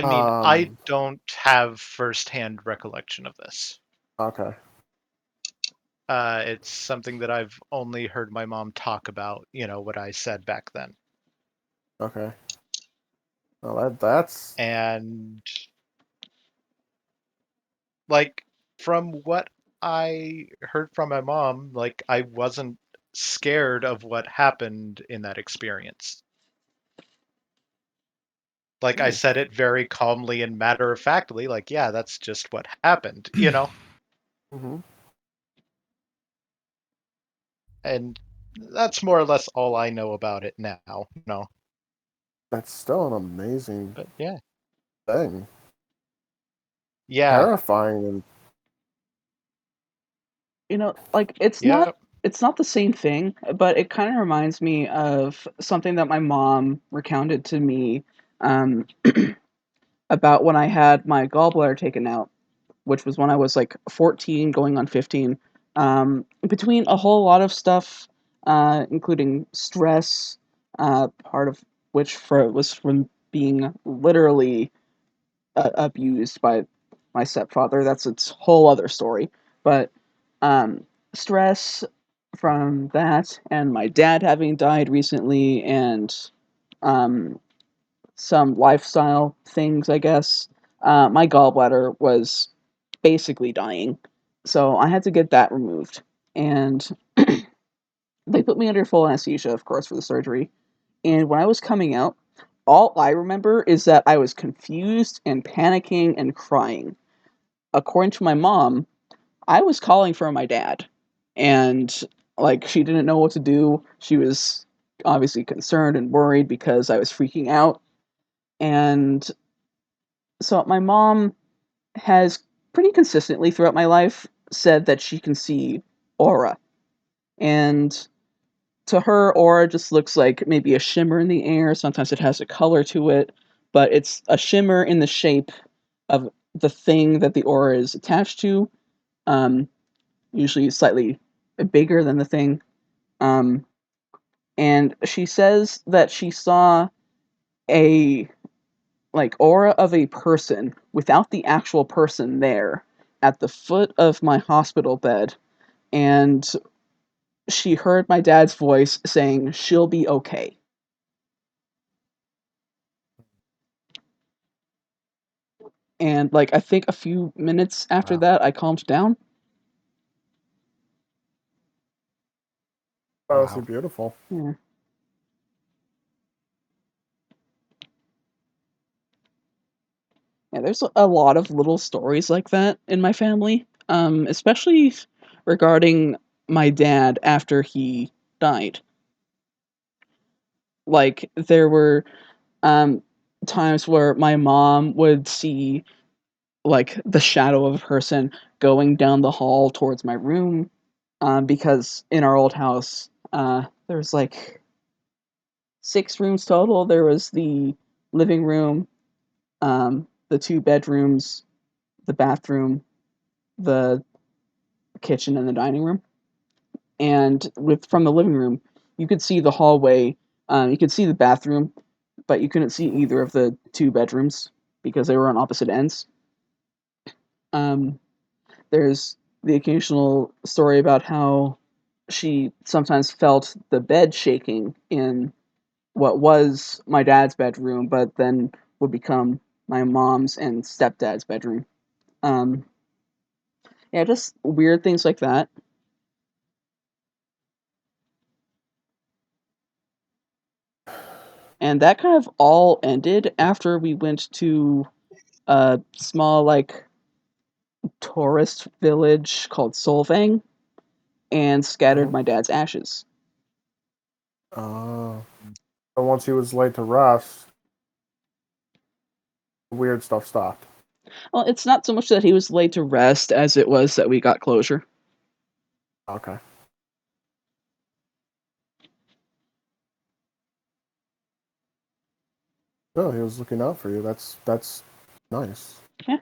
mean, I don't have firsthand recollection of this. Okay. It's something that I've only heard my mom talk about, what I said back then. Okay. Well, that's... And from what I heard from my mom, I wasn't scared of what happened in that experience. I said it very calmly and matter-of-factly, yeah, that's just what happened, Mm-hmm. And that's more or less all I know about it now. No. That's still an amazing But yeah. thing. Yeah. Terrifying. It's Yep. not the same thing, but it kind of reminds me of something that my mom recounted to me about when I had my gallbladder taken out, which was when I was 14 going on 15. Between a whole lot of stuff, including stress, part of which was from being literally abused by my stepfather. That's its whole other story. But stress from that, and my dad having died recently, and um, some lifestyle things, I guess. My gallbladder was basically dying, so I had to get that removed. And they put me under full anesthesia, of course, for the surgery. And when I was coming out, all I remember is that I was confused and panicking and crying. According to my mom, I was calling for my dad. And she didn't know what to do. She was obviously concerned and worried because I was freaking out. And so my mom has pretty consistently throughout my life said that she can see aura. And to her, aura just looks like maybe a shimmer in the air. Sometimes it has a color to it, but it's a shimmer in the shape of the thing that the aura is attached to, um, usually slightly bigger than the thing. Um, and she says that she saw a aura of a person without the actual person there at the foot of my hospital bed, and she heard my dad's voice saying she'll be okay. And I think a few minutes after Wow. that I calmed down. Honestly beautiful. Yeah. Yeah, there's a lot of little stories like that in my family, especially regarding my dad after he died. There were um, times where my mom would see the shadow of a person going down the hall towards my room, because in our old house, there was 6 rooms total. There was the living room, the 2 bedrooms, the bathroom, the kitchen, and the dining room. And from the living room, you could see the hallway. You could see the bathroom, but you couldn't see either of the 2 bedrooms because they were on opposite ends. Um, there's the occasional story about how she sometimes felt the bed shaking in what was my dad's bedroom, but then would become my mom's and stepdad's bedroom. Um, yeah, just weird things like that. And that kind of all ended after we went to a small tourist village called Solvang and scattered Mhm. my dad's ashes. Oh. And once he was laid to rest, weird stuff stopped. Well, it's not so much that he was laid to rest as it was that we got closure. Okay. Oh, he was looking out for you. That's nice. Yeah.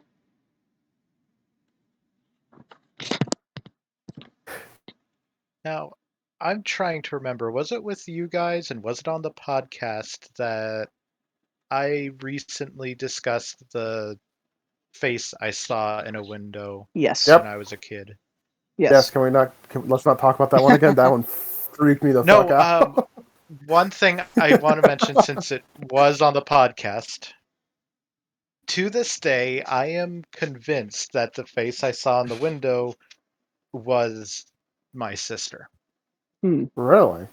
Now, I'm trying to remember, was it with you guys and was it on the podcast that I recently discussed the face I saw in a window Yes. Yep. when I was a kid? Yes. Yes. Let's not talk about that one again. That one freaked me the No, fuck out. one thing I want to mention since it was on the podcast. To this day, I am convinced that the face I saw in the window was my sister. Really?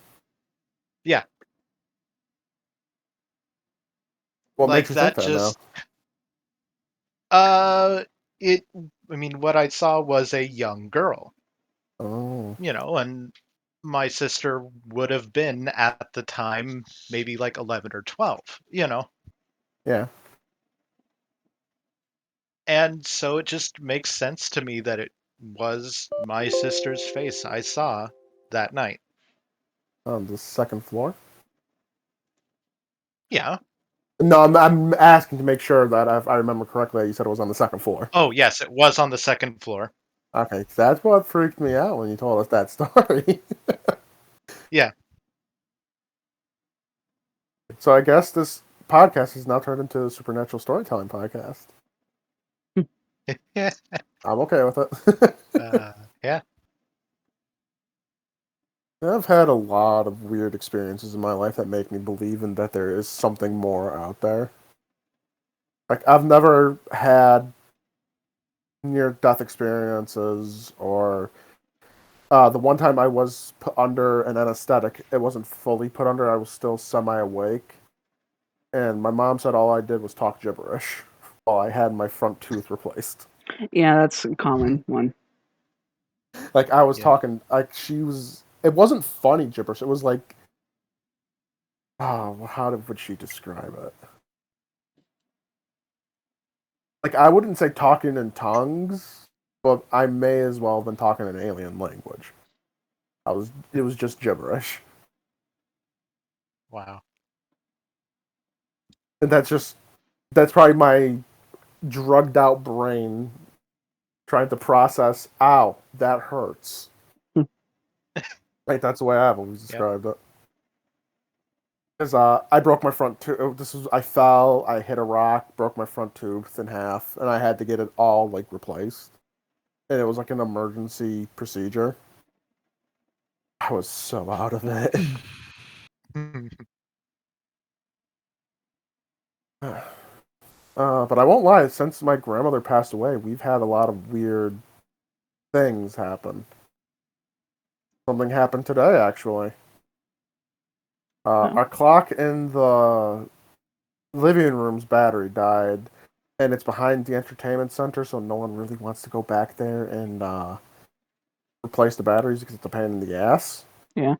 Yeah. What Like makes you think that that now? just I mean what I saw was a young girl, Oh. and my sister would have been at the time maybe like 11 or 12. Yeah. And so it just makes sense to me that it was my sister's face I saw that night. On the second floor? Yeah. No, I'm asking to make sure that I remember correctly. You said it was on the second floor. Oh, yes, it was on the second floor. Okay, that's what freaked me out when you told us that story. Yeah. So I guess this podcast has now turned into a supernatural storytelling podcast. Yeah. I'm okay with it. Yeah. I've had a lot of weird experiences in my life that make me believe in that there is something more out there. Like, I've never had near-death experiences, or the one time I was put under an anesthetic, it wasn't fully put under, I was still semi-awake, and my mom said all I did was talk gibberish while I had my front tooth replaced. Yeah, that's a common one. Like, I was Yeah. talking, like, it wasn't funny gibberish, it was like, would she describe it? Like, I wouldn't say talking in tongues, but I may as well have been talking an alien language. It was just gibberish. Wow. And that's probably my drugged out brain trying to process, ow, that hurts. Like, that's the way I've always described it. Because I broke my front tooth. I fell, I hit a rock, broke my front tooth in half, and I had to get it all, like, replaced. And it was like an emergency procedure. I was so out of it. But I won't lie, since my grandmother passed away, we've had a lot of weird things happen. Something happened today, actually. Our clock in the living room's battery died, and it's behind the entertainment center, so no one really wants to go back there and replace the batteries because it's a pain in the ass. Yeah.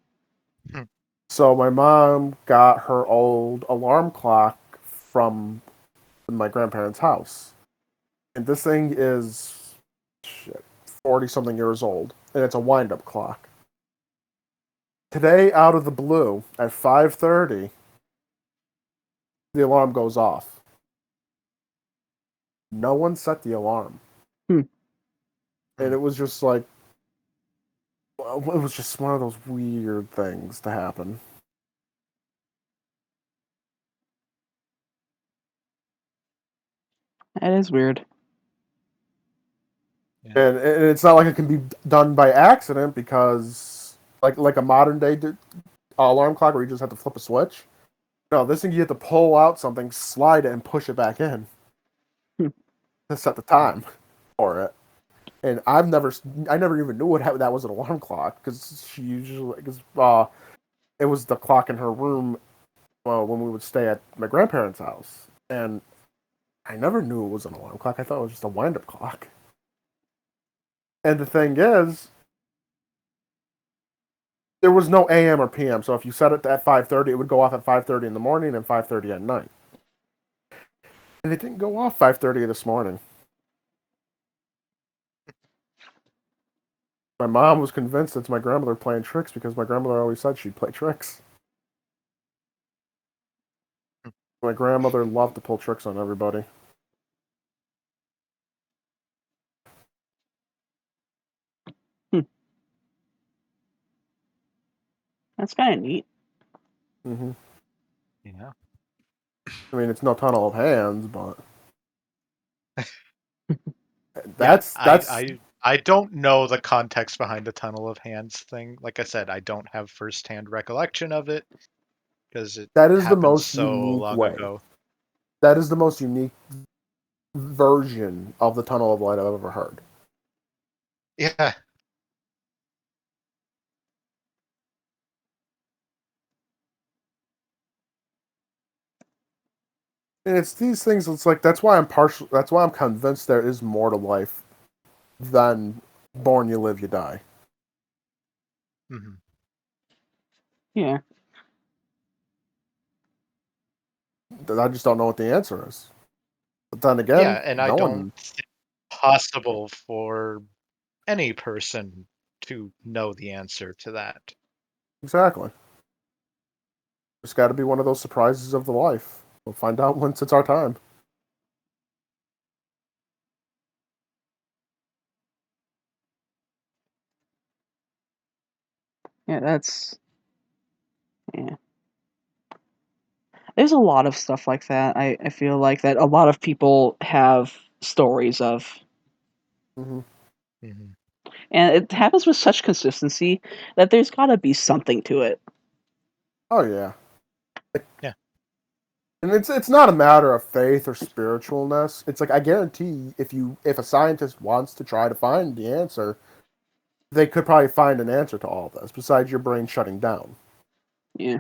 So my mom got her old alarm clock from my grandparents' house. And this thing is 40-something years old, and it's a wind-up clock. Today, out of the blue, at 5:30, the alarm goes off. No one set the alarm. And it was just like, it was just one of those weird things to happen. That is weird. Yeah. And it's not like it can be done by accident, because like a modern day alarm clock where you just have to flip a switch. No, this thing you have to pull out something, slide it, and push it back in to set the time for it. And I never even knew that was an alarm clock, because it was the clock in her room when we would stay at my grandparents' house, and I never knew it was an alarm clock. I thought it was just a wind-up clock. And the thing is, there was no AM or PM. So if you set it at 5:30, it would go off at 5:30 in the morning and 5:30 at night. And it didn't go off 5:30 this morning. My mom was convinced it's my grandmother playing tricks because my grandmother always said she'd play tricks. My grandmother loved to pull tricks on everybody. That's kind of neat. Mm-hmm. Yeah. I mean, it's no tunnel of hands, but that's. I don't know the context behind the tunnel of hands thing. Like I said, I don't have firsthand recollection of it because it that is the happened most so unique long way. ago. That is the most unique version of the tunnel of light I've ever heard. Yeah. And it's these things. It's like that's why I'm partial. That's why I'm convinced there is more to life than born you live you die. Mm-hmm. Yeah. I just don't know what the answer is. But then again, Yeah, and I don't think it's possible for any person to know the answer to that. Exactly. It's got to be one of those surprises of the life. We'll find out once it's our time. Yeah, that's... Yeah. There's a lot of stuff like that. I feel like that a lot of people have stories of. Mm-hmm. Mm-hmm. And it happens with such consistency that there's got to be something to it. Oh yeah. Yeah. And it's not a matter of faith or spiritualness. It's like I guarantee if a scientist wants to try to find the answer, they could probably find an answer to all this besides your brain shutting down. Yeah.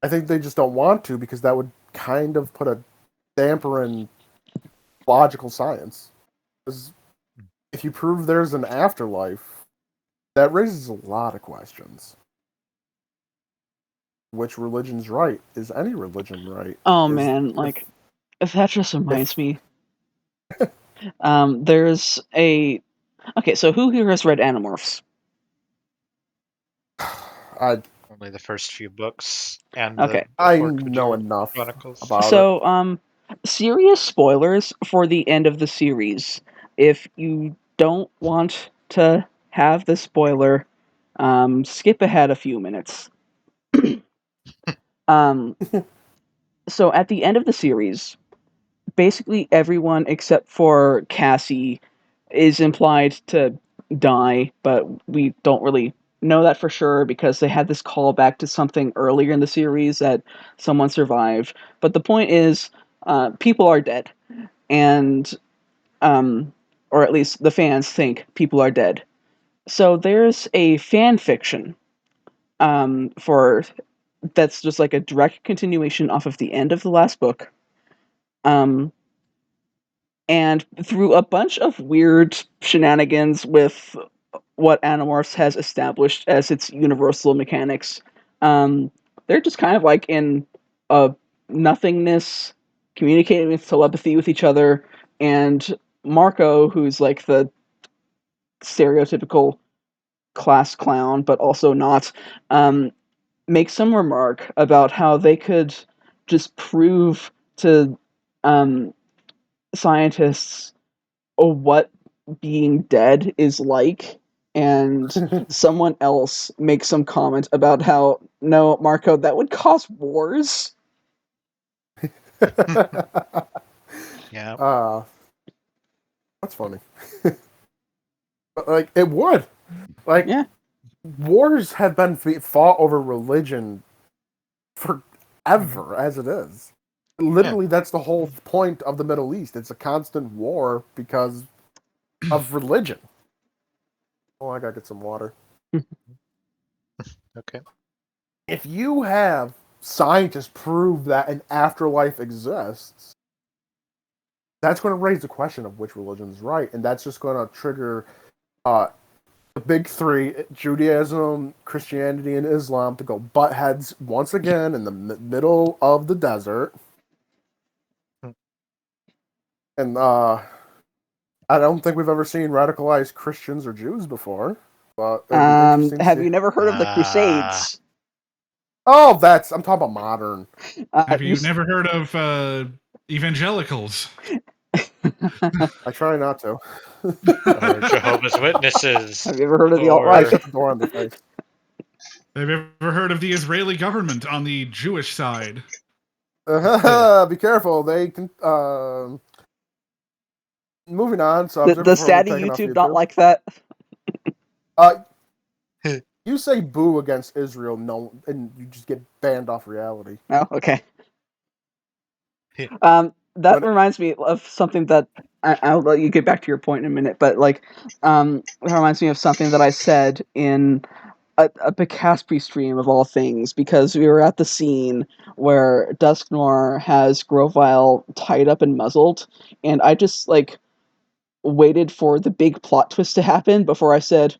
I think they just don't want to because that would kind of put a damper in logical science. Because if you prove there's an afterlife, that raises a lot of questions. Which religion's right? Is any religion right? Oh man, like that just reminds me. There's a... Okay, so who here has read Animorphs? Only the first few books and Okay. I Orc know Majora enough Chronicles. about it. So, serious spoilers for the end of the series. If you don't want to have the spoiler, skip ahead a few minutes. um, so at the end of the series, basically everyone except for Cassie is implied to die, but we don't really know that for sure because they had this callback to something earlier in the series that someone survived. But the point is, people are dead, and or at least the fans think people are dead. So there's a fan fiction for that's just like a direct continuation off of the end of the last book. And through a bunch of weird shenanigans with what Animorphs has established as its universal mechanics, they're just kind of like in a nothingness, communicating with telepathy with each other, and Marco, who's like the stereotypical class clown, but also not, makes some remark about how they could just prove to scientists what being dead is like, and someone else makes some comment about how, no, Marco, that would cause wars. Yeah. That's funny. But, like, it would. Like, Yeah. wars have been fought over religion forever, as it is. Literally, that's the whole point of the Middle East. It's a constant war because of religion. Oh, I gotta get some water. Okay. If you have scientists prove that an afterlife exists, that's going to raise the question of which religion is right, and that's just going to trigger the big three, Judaism, Christianity, and Islam, to go butt heads once again in the middle of the desert. And I don't think we've ever seen radicalized Christians or Jews before. But it'd be interesting to Have see. you never heard of the Crusades? Oh, I'm talking about modern. Have you never heard of evangelicals? I try not to. Or Jehovah's Witnesses. Have you ever heard of the I alt-right? shut the door on their face. Have you ever heard of the Israeli government on the Jewish side? Be careful. They can. Moving on. The Statty YouTube not like that. You say boo against Israel, no, and you just get banned off reality. Oh, okay. That reminds me of something that I'll let you get back to your point in a minute, but like, it reminds me of something that I said in a Bacaspi stream of all things, because we were at the scene where Dusknoir has Grovile tied up and muzzled, and I just like waited for the big plot twist to happen before I said,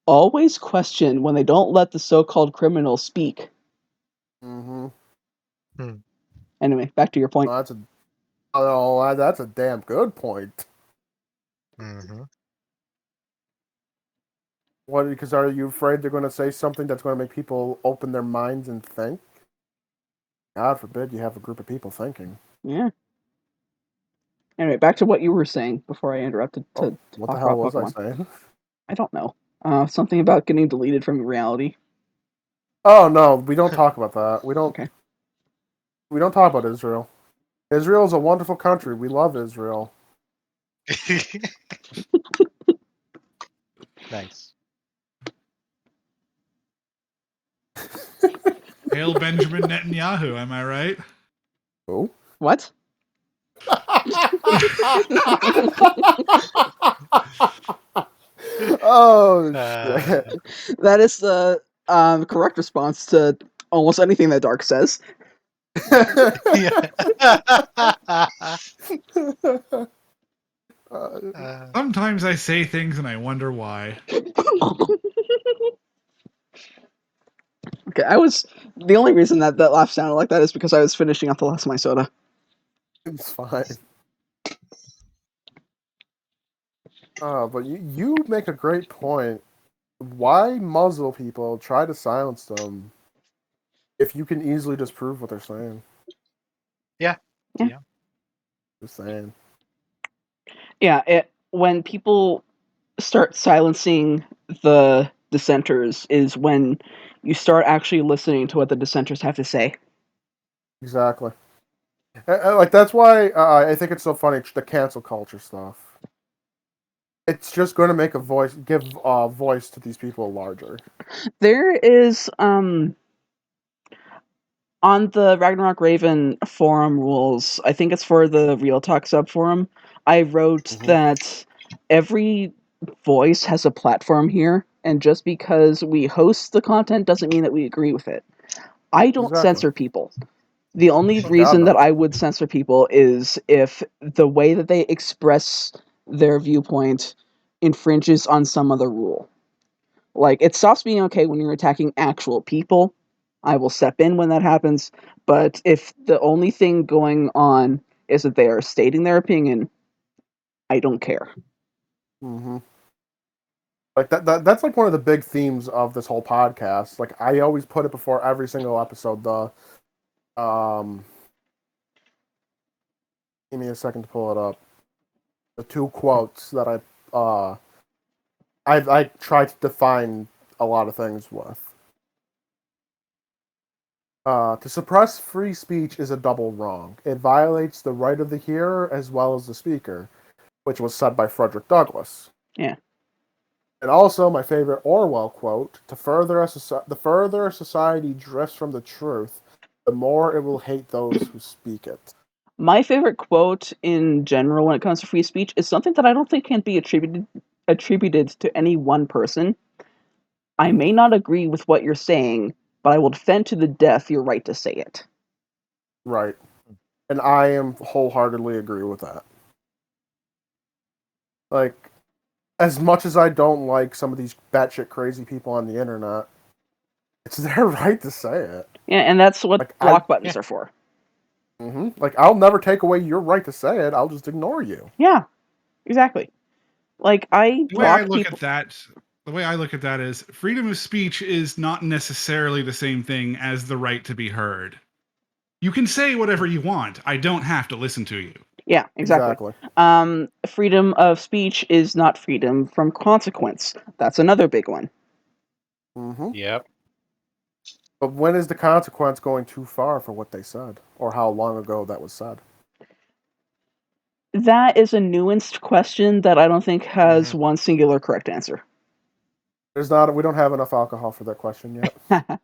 always question when they don't let the so-called criminal speak. Mm-hmm. Anyway, back to your point. That's a damn good point. Mm-hmm. What? Because are you afraid they're going to say something that's going to make people open their minds and think? God forbid you have a group of people thinking. Yeah. Anyway, back to what you were saying before I interrupted to what talk the hell about was Pokemon. I saying? I don't know. Something about getting deleted from reality. Oh no, we don't talk about that. We don't. Okay. We don't talk about Israel. Israel is a wonderful country. We love Israel. Nice. Hail Benjamin Netanyahu, am I right? Oh. What? Oh shit. That is the correct response to almost anything that Dark says. Sometimes I say things and I wonder why. Okay, the only reason that laugh sounded like that is because I was finishing up the last of my soda. It's fine. But you make a great point. Why muzzle people? Try to silence them if you can easily disprove what they're saying. Yeah. Just saying. Yeah, when people start silencing the dissenters is when you start actually listening to what the dissenters have to say. Exactly. Like that's why I think it's so funny, the cancel culture stuff. It's just going to make give voice to these people larger. There is on the Ragnarok Raven forum rules, I think it's for the Real Talk sub forum, I wrote that every voice has a platform here, and just because we host the content doesn't mean that we agree with it. I don't censor people. The only reason that I would censor people is if the way that they express their viewpoint infringes on some other rule. Like, it stops being okay when you're attacking actual people. I will step in when that happens. But if the only thing going on is that they are stating their opinion, I don't care. Mm-hmm. Like that's like one of the big themes of this whole podcast. Like I always put it before every single episode. Give me a second to pull it up. The two quotes that I try to define a lot of things with. To suppress free speech is a double wrong. It violates the right of the hearer as well as the speaker, which was said by Frederick Douglass. Yeah. And also, my favorite Orwell quote, the further a society drifts from the truth, the more it will hate those who speak it. My favorite quote in general when it comes to free speech is something that I don't think can be attributed to any one person. I may not agree with what you're saying, but I will defend to the death your right to say it. Right. And I am wholeheartedly agree with that. Like, as much as I don't like some of these batshit crazy people on the internet, it's their right to say it. Yeah, and that's what Like, block buttons are for. Like, I'll never take away your right to say it. I'll just ignore you. Yeah, exactly. Like, I The way I block look people. at that, the way I look at that is freedom of speech is not necessarily the same thing as the right to be heard. You can say whatever you want. I don't have to listen to you. Yeah, exactly. Freedom of speech is not freedom from consequence. That's another big one. Yep. But when is the consequence going too far for what they said? Or how long ago that was said? That is a nuanced question that I don't think has one singular correct answer. We don't have enough alcohol for that question yet.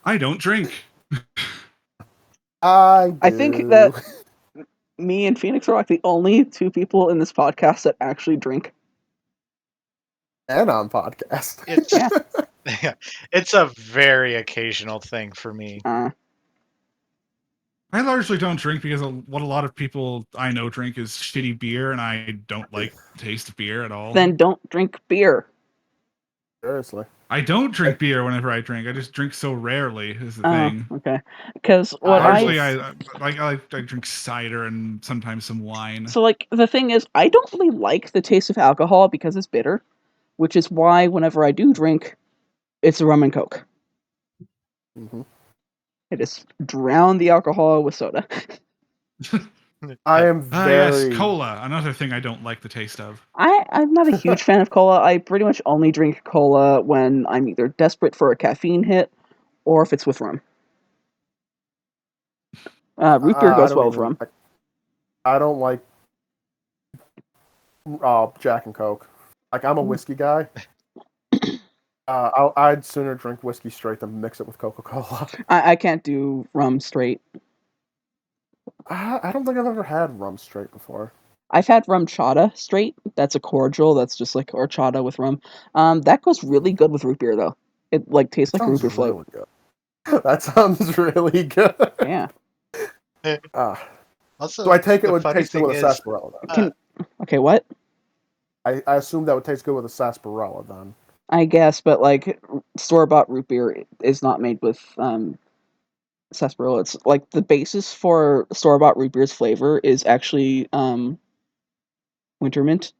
I don't drink. I think that me and Phoenix are like the only two people in this podcast that actually drink. And on podcast. It's a very occasional thing for me. I largely don't drink because what a lot of people I know drink is shitty beer, and I don't like the taste of beer at all. Then don't drink beer. Seriously. I don't drink beer whenever I drink. I just drink so rarely is the thing. Okay. Because I drink cider and sometimes some wine. So, like, the thing is, I don't really like the taste of alcohol because it's bitter, which is why whenever I do drink, it's rum and Coke. I just drown the alcohol with soda. I am very... yes, cola, another thing I don't like the taste of. I'm not a huge fan of cola. I pretty much only drink cola when I'm either desperate for a caffeine hit or if it's with rum. Root beer goes well with rum. I don't like Jack and Coke. Like, I'm a whiskey guy. I'd sooner drink whiskey straight than mix it with Coca-Cola. I can't do rum straight. I don't think I've ever had rum straight before. I've had rum chata straight. That's a cordial. That's just like horchata with rum. That goes really good with root beer, though. It like tastes like root beer float. Really good. That sounds really good. Yeah. Also, so I take it would taste good with a sarsaparilla then. Okay, what? I assume that would taste good with a sarsaparilla then. I guess, but like store-bought root beer is not made with sarsaparilla. It's like the basis for store-bought root beer's flavor is actually winter mint.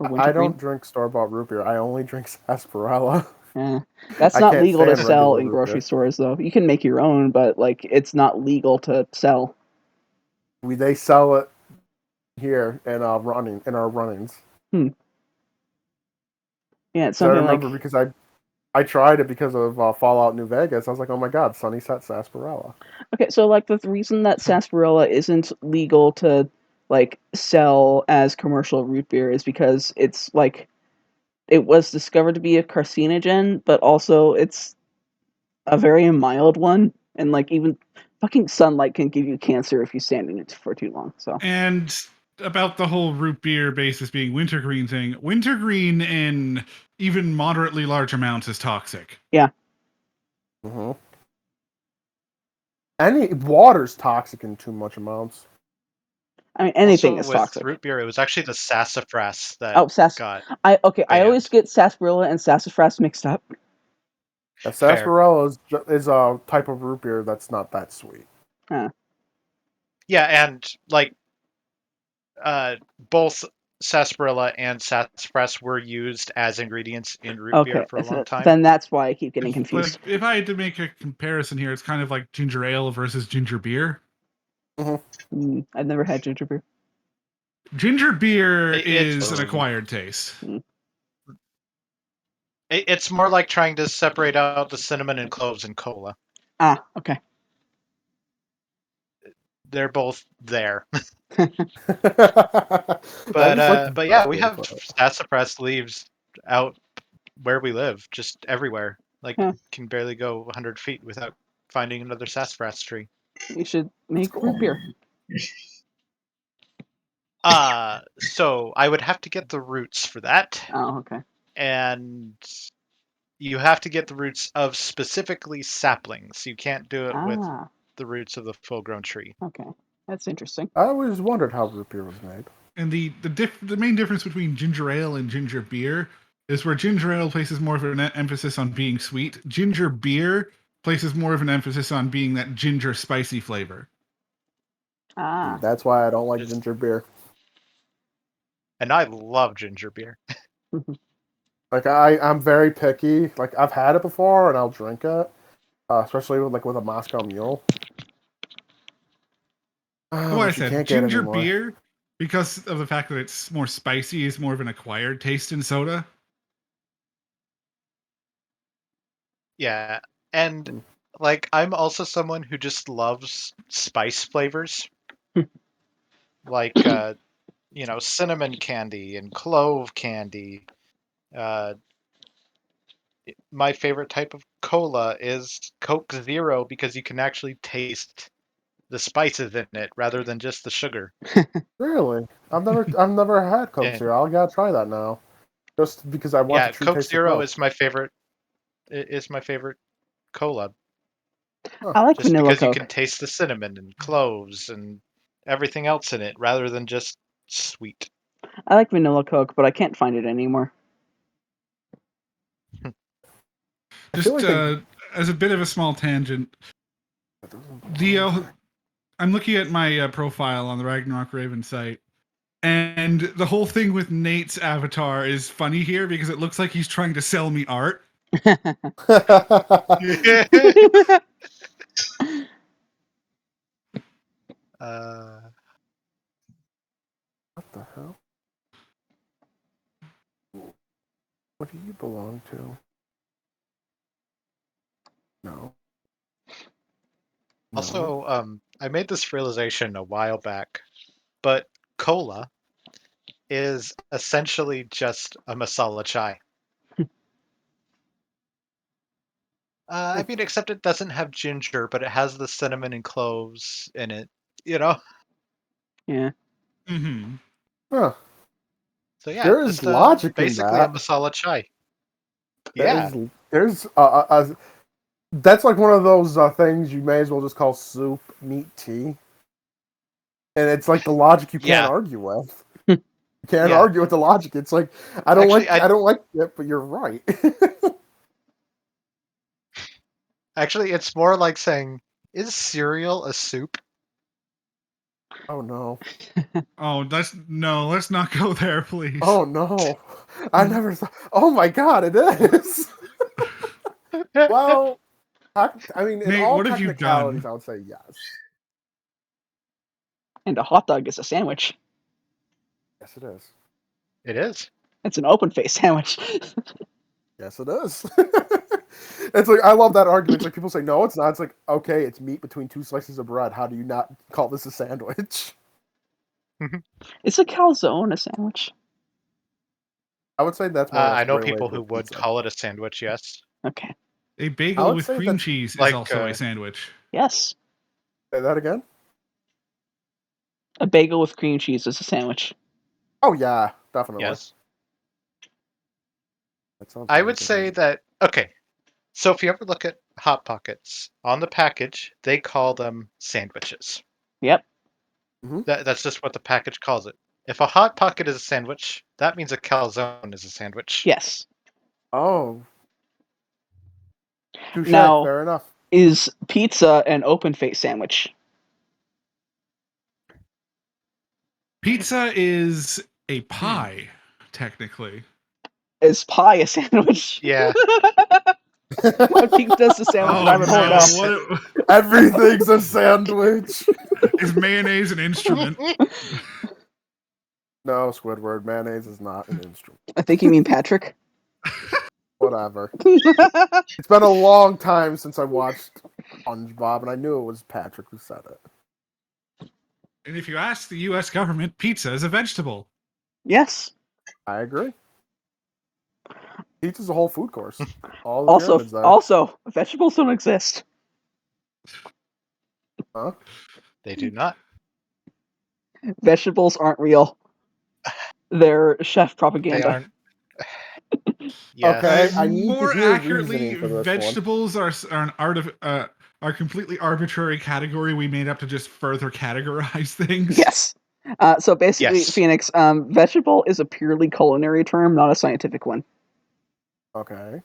I don't drink store-bought root beer. I only drink sarsaparilla. Yeah, that's not legal to sell in grocery stores, though. You can make your own, but like it's not legal to sell. They sell it here in our runnings. Yeah, it's something I remember because I tried it because of Fallout New Vegas. I was like, oh my god, Sunny Set sarsaparilla. Okay, so like the reason that sarsaparilla isn't legal to like sell as commercial root beer is because it's like it was discovered to be a carcinogen, but also it's a very mild one, and like even fucking sunlight can give you cancer if you stand in it for too long. So and about the whole root beer basis being wintergreen thing, wintergreen in even moderately large amounts is toxic. Yeah. Any water's toxic in too much amounts. I mean, anything also, is toxic. With root beer, it was actually the sassafras that got I banned. always get sarsaparilla and sassafras mixed up. Sarsaparilla is a type of root beer that's not that sweet. Yeah, and like both sarsaparilla and sassafras were used as ingredients in root beer for a long time. Then that's why I keep getting confused. Like, if I had to make a comparison here, it's kind of like ginger ale versus ginger beer. I've never had ginger beer. Ginger beer is an acquired taste. It's more like trying to separate out the cinnamon and cloves in cola. Okay. They're both there. But yeah, we have sassafras leaves out where we live, just everywhere. Like, can barely go 100 feet without finding another sassafras tree. We should make root beer. So I would have to get the roots for that. Oh, okay. And you have to get the roots of specifically saplings. You can't do it with the roots of the full-grown tree. Okay, that's interesting. I always wondered how root beer was made. And the main difference between ginger ale and ginger beer is where ginger ale places more of an emphasis on being sweet. Ginger beer places more of an emphasis on being that ginger spicy flavor. Ah. That's why I don't like Just- ginger beer. And I love ginger beer. Like I'm very picky. Like I've had it before and I'll drink it, especially with a Moscow Mule. Well, I Which you said can't get ginger anymore. beer, because of the fact that it's more spicy, is more of an acquired taste in soda. Yeah. And like I'm also someone who just loves spice flavors. Like cinnamon candy and clove candy. My favorite type of cola is Coke Zero because you can actually taste the spices in it rather than just the sugar. Really? I've never had Coke Yeah. Zero. I gotta try that now. Just because I want Yeah, the true Coke taste Zero of Coke. is my favorite. Is my favorite cola I like just vanilla because you Coke. can taste the cinnamon and cloves and everything else in it rather than just sweet. I like vanilla Coke, but I can't find it anymore. I feel Just like as a bit of a small tangent, I'm looking at my profile on the Ragnarok Raven site, and the whole thing with Nate's avatar is funny here because it looks like he's trying to sell me art. What the hell? What do you belong to? No. Also, I made this realization a while back, but cola is essentially just a masala chai. I mean, except it doesn't have ginger, but it has the cinnamon and cloves in it. Yeah. Mm-hmm. Huh. So yeah, There it's is just logic in basically that. a masala chai. There's Yeah, that's like one of those things you may as well just call soup, meat, tea. And it's like the logic you can't Yeah. argue with. You can't Yeah. argue with the logic. It's like I don't Actually, like it, but you're right. actually, it's more like saying, "Is cereal a soup?" Oh no. Oh, let's not go there, please. Oh no. I never thought. Oh my god, it is. Well, I mean, in Nate, all what have you technicalities, done? I would say yes. And a hot dog is a sandwich. Yes, it is. It is. It's an open face sandwich. Yes, it is. It's like I love that argument. It's like people say, no, it's not. It's like, okay, it's meat between two slices of bread. How do you not call this a sandwich? Is a calzone a sandwich? I would say that's more or less I know gray people label who would pizza. call it a sandwich. Yes. Okay. A I bagel would with say cream that- cheese is Like, also a sandwich. Yes. Say that again? A bagel with cream cheese is a sandwich. Oh yeah, definitely. Yes. That sounds I very would good. say that. Okay. So if you ever look at Hot Pockets on the package, they call them sandwiches. Yep. That's just what the package calls it. If a Hot Pocket is a sandwich, that means a calzone is a sandwich. Yes. Oh. Touche, Now- fair enough. Is pizza an open face sandwich? Pizza is a pie, technically. Is pie a sandwich? Yeah. My pizza's a sandwich. Oh, I would hold up. what Everything's a sandwich. is mayonnaise an instrument? No, Squidward, mayonnaise is not an instrument. I think you mean Patrick. Whatever. It's been a long time since I watched SpongeBob, and I knew it was Patrick who said it. And if you ask the U.S. government, pizza is a vegetable. Yes. I agree. Pizza's a whole food course. All the pyramids there. Also, vegetables don't exist. Huh? They do not. Vegetables aren't real. They're chef They propaganda. aren't. Yes. Okay. I need to More hear accurately, reasoning for this one. vegetables are an are completely arbitrary category we made up to just further categorize things. Yes. So basically, Yes. Phoenix, vegetable is a purely culinary term, not a scientific one. Okay.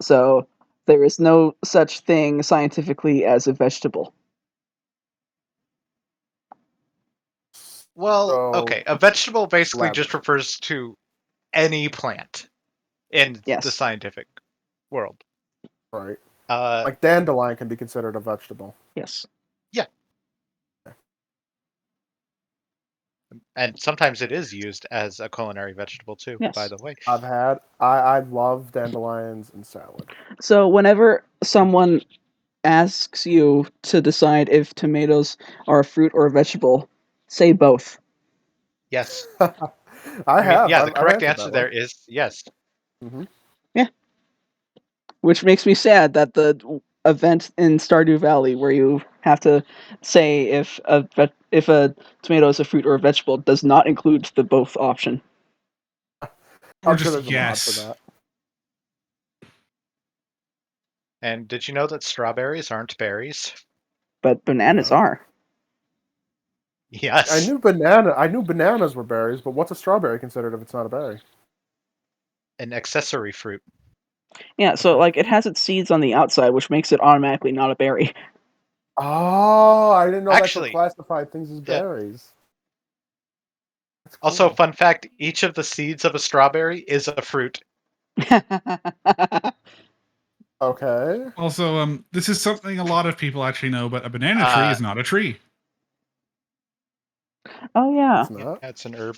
So there is no such thing scientifically as a vegetable. Well, So, okay. A vegetable basically just elaborate. refers to any plant in the Yes. scientific world. Right. Uh, Like dandelion can be considered a vegetable. Yes. and sometimes it is used as a culinary vegetable too, by Yes. the way. I love dandelions in salad. So whenever someone asks you to decide if tomatoes are a fruit or a vegetable, say both. Yes. I have. Yeah, the I've correct answered answer that there one. is yes. Mm-hmm. Which makes me sad that the event in Stardew Valley where you have to say if a tomato is a fruit or a vegetable does not include the both option. Or I'm sure just there's a mod for yes. that. And did you know that strawberries aren't berries? But bananas No. are. Yes. I knew bananas were berries, but what's a strawberry considered if it's not a berry? An accessory fruit. Yeah, so Okay. like it has its seeds on the outside, which makes it automatically not a berry. Oh, I didn't know that could Actually, classify things as yeah. berries. That's Also, cool. fun fact, each of the seeds of a strawberry is a fruit. Okay. Also, this is something a lot of people actually know, but a banana tree Uh, is not a tree. Oh yeah. It's not. That's an herb.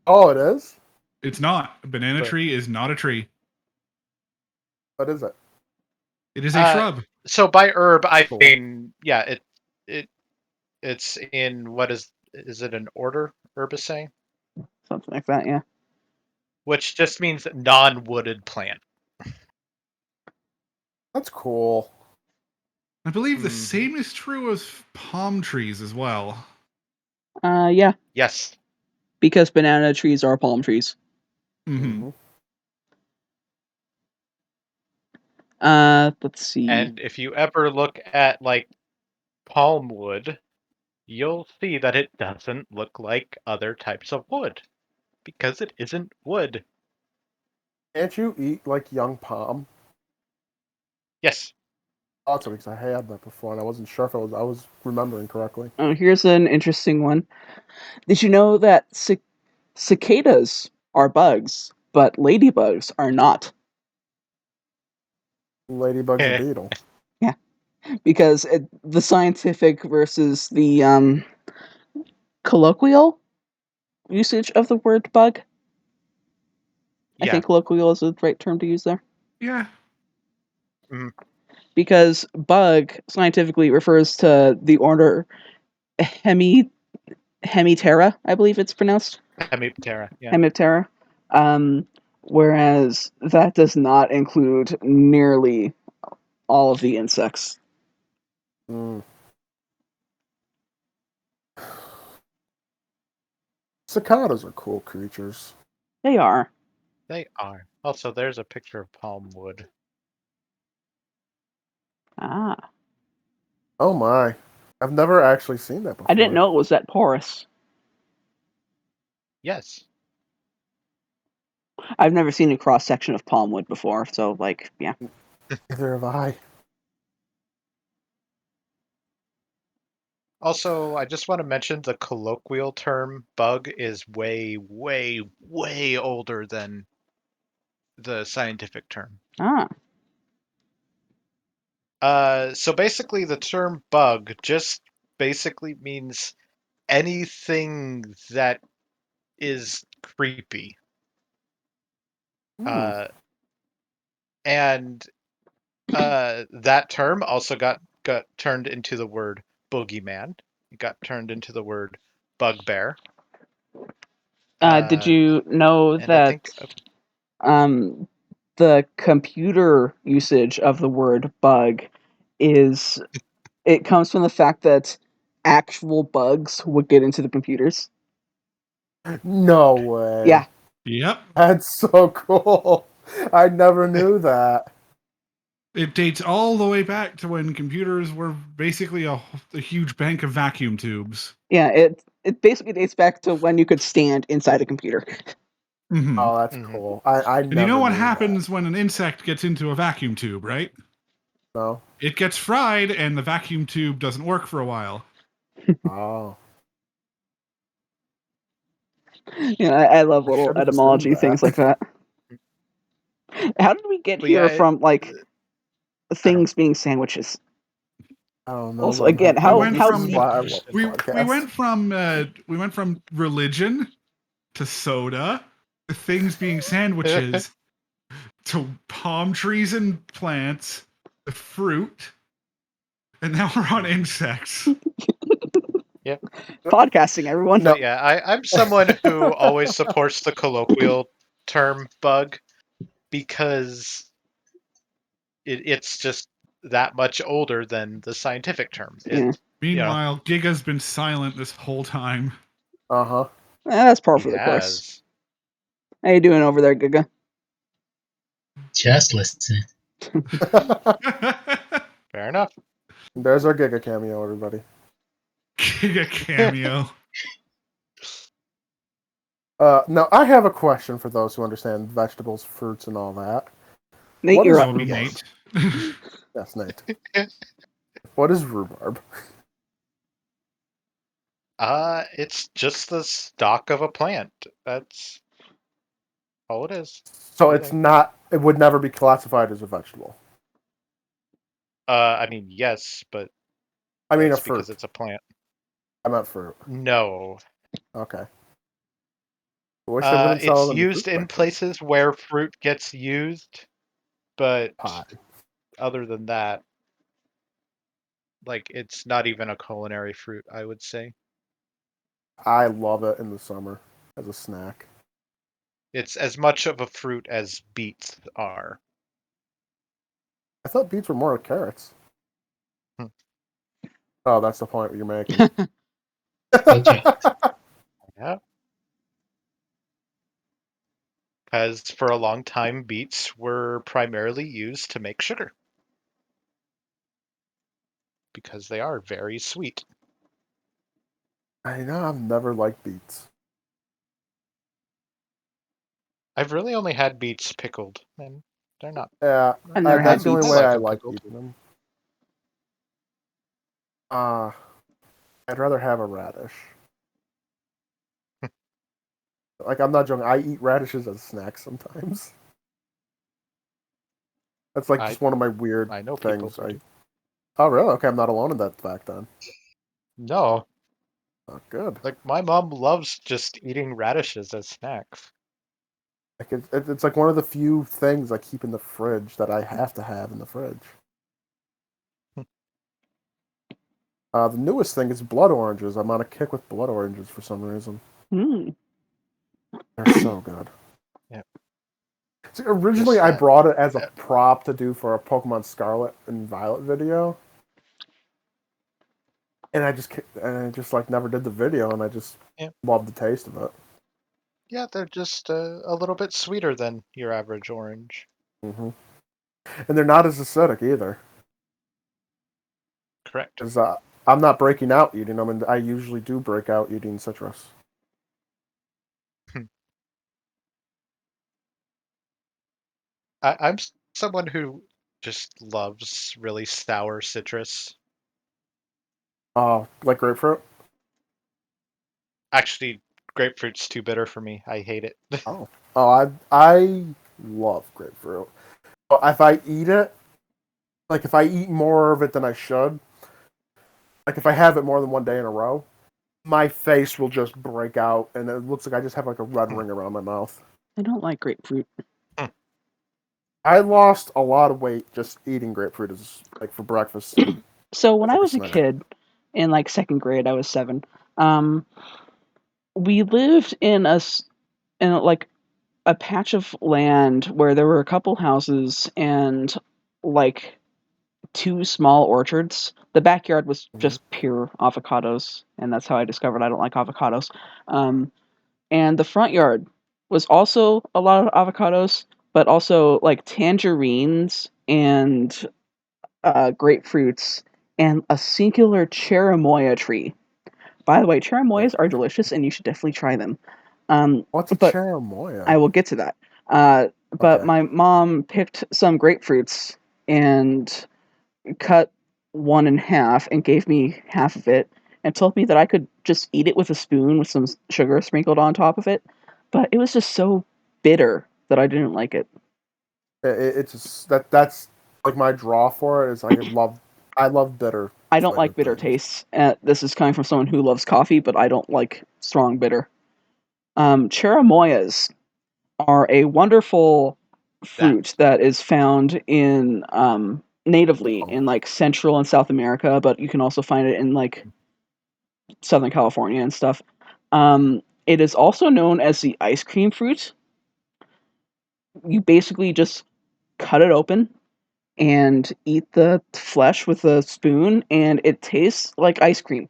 Oh, it is? It's not. A banana But, tree is not a tree. What is it? It is a shrub. So by herb, I Cool. mean, yeah, it's in what is it an order Herbaceae? Something like that, yeah. Which just means non-wooded plant. That's cool. I believe the Mhm. same is true of palm trees as well. Yeah, Yes. because banana trees are palm trees. Mm-hmm. Let's see. And if you ever look at like palm wood, you'll see that it doesn't look like other types of wood because it isn't wood. Can't you eat like young palm? Yes. Also, because I had that before and I wasn't sure if I was remembering correctly. Oh, here's an interesting one. Did you know that cicadas are bugs, but ladybugs are not? Ladybug's a beetle. Yeah, because the scientific versus the colloquial usage of the word bug. I Yeah. think colloquial is the right term to use there. Yeah. Because bug scientifically refers to the order Hemiptera, I believe it's pronounced. Hemiptera. Yeah. Hemiptera. Whereas that does not include nearly all of the insects. Mm. Cicadas are cool creatures. They are. They are. Also, there's a picture of palm wood. Ah. Oh my. I've never actually seen that before. I didn't know it was that porous. Yes. I've never seen a cross section of palm wood before, so like, yeah. Neither have I. Also, I just want to mention the colloquial term bug is way, way, way older than the scientific term. Ah. So basically, the term bug just basically means anything that is creepy. Hmm. And that term also got turned into the word boogeyman. It got turned into the word bugbear. Did you know And I think that the computer usage of the word bug is it comes from the fact that actual bugs would get into the computers? No way. Yeah. Yep. That's so cool. I never knew that. It dates all the way back to when computers were basically a huge bank of vacuum tubes. Yeah, it basically dates back to when you could stand inside a computer. Mm-hmm. Oh, that's cool. I And you know never what knew happens when an insect gets into a vacuum tube, right? that. No. It gets fried, and the vacuum tube doesn't work for a while. Oh. Yeah, I love I little should've assumed etymology that. things like that. How did we get But here yeah, from like I things being sandwiches? I don't know. Also, man. again, We how went This how is from- deep? why I love the We podcast. went from religion to soda to things being sandwiches to palm trees and plants to fruit, and now we're on insects. Podcasting, everyone. No. But yeah, I'm someone who always supports the colloquial term bug because it's just that much older than the scientific term. Yeah. Meanwhile, Giga's been silent this whole time. Uh-huh. That's par He for the course. has. How you doing over there, Giga? Just listen. Fair enough. There's our Giga cameo, everybody. Giga cameo. Now, I have a question for those who understand vegetables, fruits, and all that. Nate, What you're is up. That would be rhubarb? Nate. Yes, Nate. What is rhubarb? It's just the stalk of a plant. That's all it is. So it's not. It would never be classified as a vegetable. I mean, yes, but I mean, a that's fruit. because it's a plant. I meant fruit. No. Okay. I wish they wouldn't sell It's them used in places where fruit gets used, but pie. other than that, like it's not even a culinary fruit, I would say. I love it in the summer as a snack. It's as much of a fruit as beets are. I thought beets were more like carrots. Hmm. Oh, that's the point you're making. Okay. Yeah. Because for a long time, beets were primarily used to make sugar. Because they are very sweet. I know I've never liked beets. I've really only had beets pickled, and they're not. Yeah, I've never had that's the only beets. way I them like pickled. eating them. I'd rather have a radish. Like, I'm not joking. I eat radishes as snacks sometimes. That's like just one of my weird I know people things. who do. Oh, really? Okay, I'm not alone in that fact then. No, Oh, good. like my mom loves just eating radishes as snacks. Like it's like one of the few things I keep in the fridge that I have to have in the fridge. The newest thing is blood oranges. I'm on a kick with blood oranges for some reason. Hmm. They're so good. Yeah. See, originally, Yes, I that- brought it as a that- prop to do for a Pokemon Scarlet and Violet video, and I just like never did the video, and I just loved the taste of it. Yeah, they're just a little bit sweeter than your average orange. And they're not as acidic either. Correct. Because I'm not breaking out eating them, and I usually do break out eating citrus. I'm someone who just loves really sour citrus. Oh, like grapefruit? Actually, grapefruit's too bitter for me. I hate it. Oh, I love grapefruit. But if I eat it, like if I eat more of it than I should, like if I have it more than one day in a row, my face will just break out, and it looks like I just have like a red ring around my mouth. I don't like grapefruit. I lost a lot of weight just eating grapefruit as like for breakfast. So when As I like a was a snack. kid, in like second grade, I was 7. We lived in like a patch of land where there were a couple houses and like 2 small orchards. The backyard was just pure avocados, and that's how I discovered I don't like avocados. And the front yard was also a lot of avocados, but also like tangerines and grapefruits and a singular cherimoya tree. By the way, cherimoyas are delicious, and you should definitely try them. What's a But cherimoya? I will get to that. But Okay. my mom picked some grapefruits and cut one in half and gave me half of it and told me that I could just eat it with a spoon with some sugar sprinkled on top of it. But it was just so bitter that I didn't like it. It's just that's like my draw for it is I love bitter. I don't like flavored bitter things. tastes. This is coming from someone who loves coffee, but I don't like strong bitter. Cherimoyas are a wonderful fruit that is found in natively in like Central and South America, but you can also find it in like Southern California and stuff. It is also known as the ice cream fruit. You basically just cut it open and eat the flesh with a spoon, and it tastes like ice cream.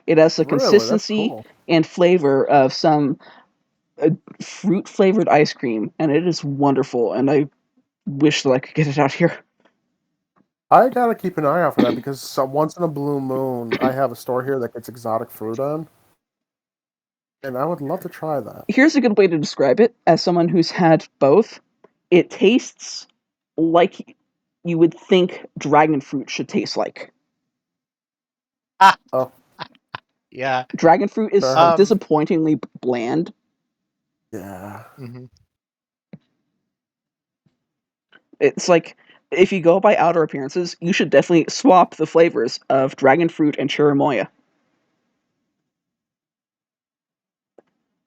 It has the Really, that's consistency cool. and flavor of some fruit flavored ice cream, and it is wonderful. And I wish that I could get it out here. I gotta keep an eye out for that because once in a blue moon, I have a store here that gets exotic fruit on, and I would love to try that. Here's a good way to describe it as someone who's had both. It tastes like you would think dragon fruit should taste like. Oh, Yeah. Dragon fruit is fair. disappointingly bland. Yeah. Mhm. It's like if you go by outer appearances, you should definitely swap the flavors of dragon fruit and cherimoya.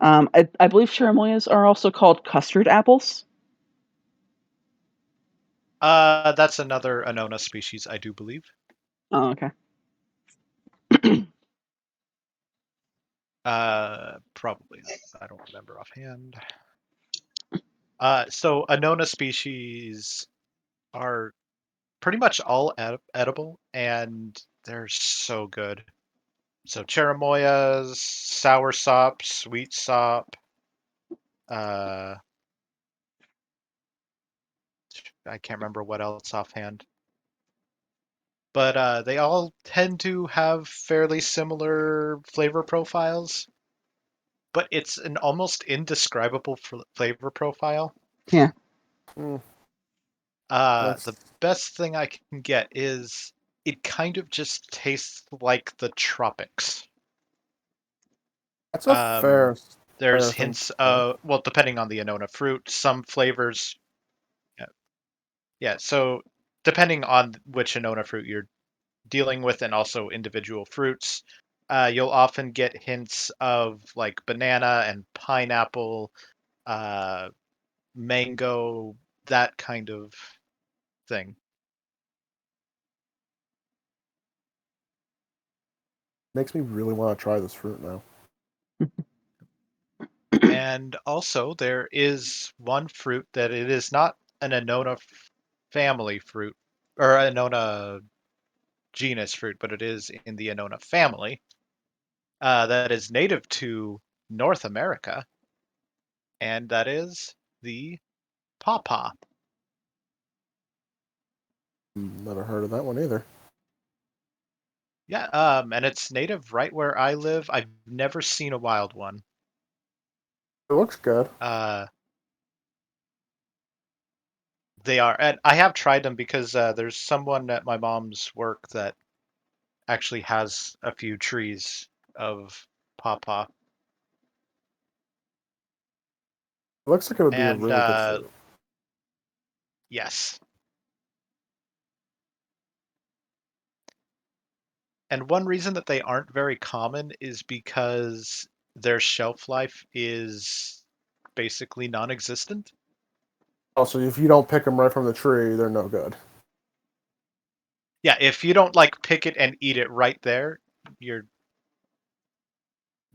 I believe cherimoyas are also called custard apples. That's another Annona species, I do believe. Oh, okay. Probably. I don't remember offhand. So Annona species are pretty much all edible, and they're so good. So cherimoyas, sour sop, sweet sop. I can't remember what else offhand. But they all tend to have fairly similar flavor profiles. But it's an almost indescribable flavor profile. Yeah. Mm, The that's best thing I can get is it kind of just tastes like the tropics. that's a There's fair thing to hints say. of, well, depending on the Annona fruit, some flavors. Yeah, so depending on which Annona fruit you're dealing with and also individual fruits, you'll often get hints of like banana and pineapple, uh, mango, that kind of thing. Makes me really want to try this fruit now. And also, there is one fruit that it is not an Annona family fruit or Annona genus fruit, but it is in the Annona family that is native to North America, and that is the pawpaw. Never heard of that one either. Yeah, and it's native right where I live. I've never seen a wild one. It looks good. They are, and I have tried them because there's someone at my mom's work that actually has a few trees of pawpaw, It looks like it would be a and really good fruit. yes. And one reason that they aren't very common is because their shelf life is basically non-existent. Also, if you don't pick them right from the tree, they're no good. Yeah, if you don't like pick it and eat it right there, you're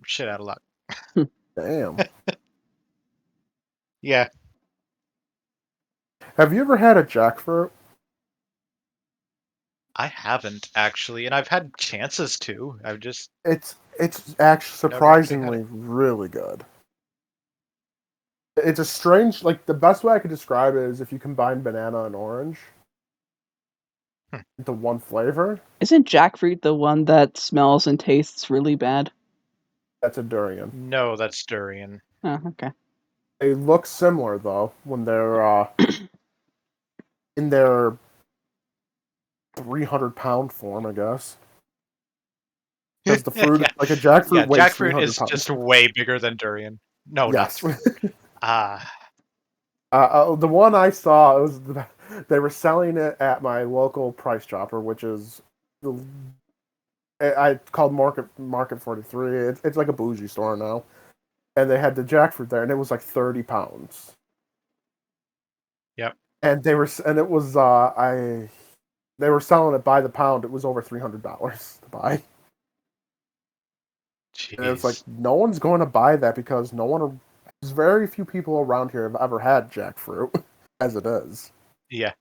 shit out of luck. Damn. Yeah. Have you ever had a jackfruit? I haven't actually, and I've had chances to. I've just It's actually never actually had surprisingly it. really good. It's a strange, like, the best way I could describe it is if you combine banana and orange into one flavor. Isn't jackfruit the one that smells and tastes really bad? That's a durian. No, that's durian. Oh, okay. They look similar, though, when they're in their 300-pound form, I guess. Because the fruit, Yeah. like a jackfruit, Yeah, weighs jackfruit 300 is pounds. just way bigger than durian. No, Yes. not. The one I saw, they were selling it at my local Price Chopper, which is I called Market 43. It's like a bougie store now, and they had the jackfruit there, and it was like 30 pounds. Yep. And they were selling it by the pound. It was over $300 to buy. Jeez. And it's like no one's going to buy that because there's very few people around here have ever had jackfruit as it is. Yeah.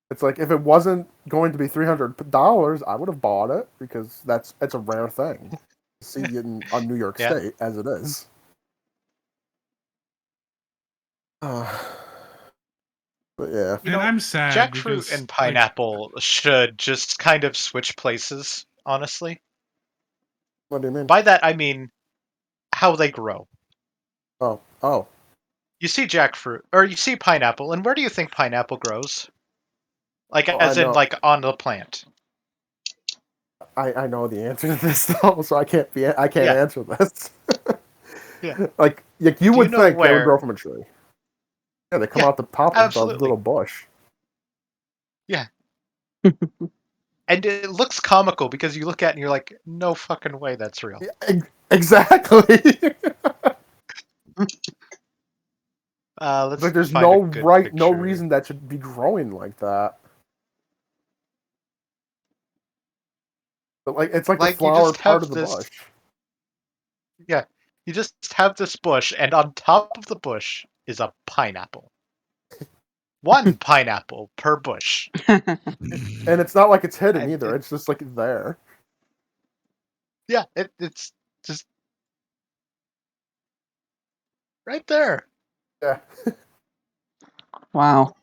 It's like if it wasn't going to be $300, I would have bought it because it's a rare thing to see in New York Yeah. State as it is. But yeah, And I'm sad jackfruit because, and pineapple should just kind of switch places, honestly. what do you mean? By that, I mean how they grow. Oh. You see jackfruit, or you see pineapple, and where do you think pineapple grows? Like, Oh, as I in, know. like, on the plant. I know the answer to this though, so I can't Yeah. answer this. Yeah. Like you would know think they would where- grow from a tree. Yeah, they come Yeah, out the top of the absolutely. little bush. Yeah. And it looks comical because you look at it and you're like, no fucking way that's real. Yeah, exactly. Let's Like there's find a good no picture. reason that should be growing like that. But like it's like the Like, you flower just part have of the this- bush. Yeah. You just have this bush, and on top of the bush is a pineapple. One pineapple per bush. And it's not like it's hidden And either. It's just like there. Yeah, it's just right there. Yeah. Wow.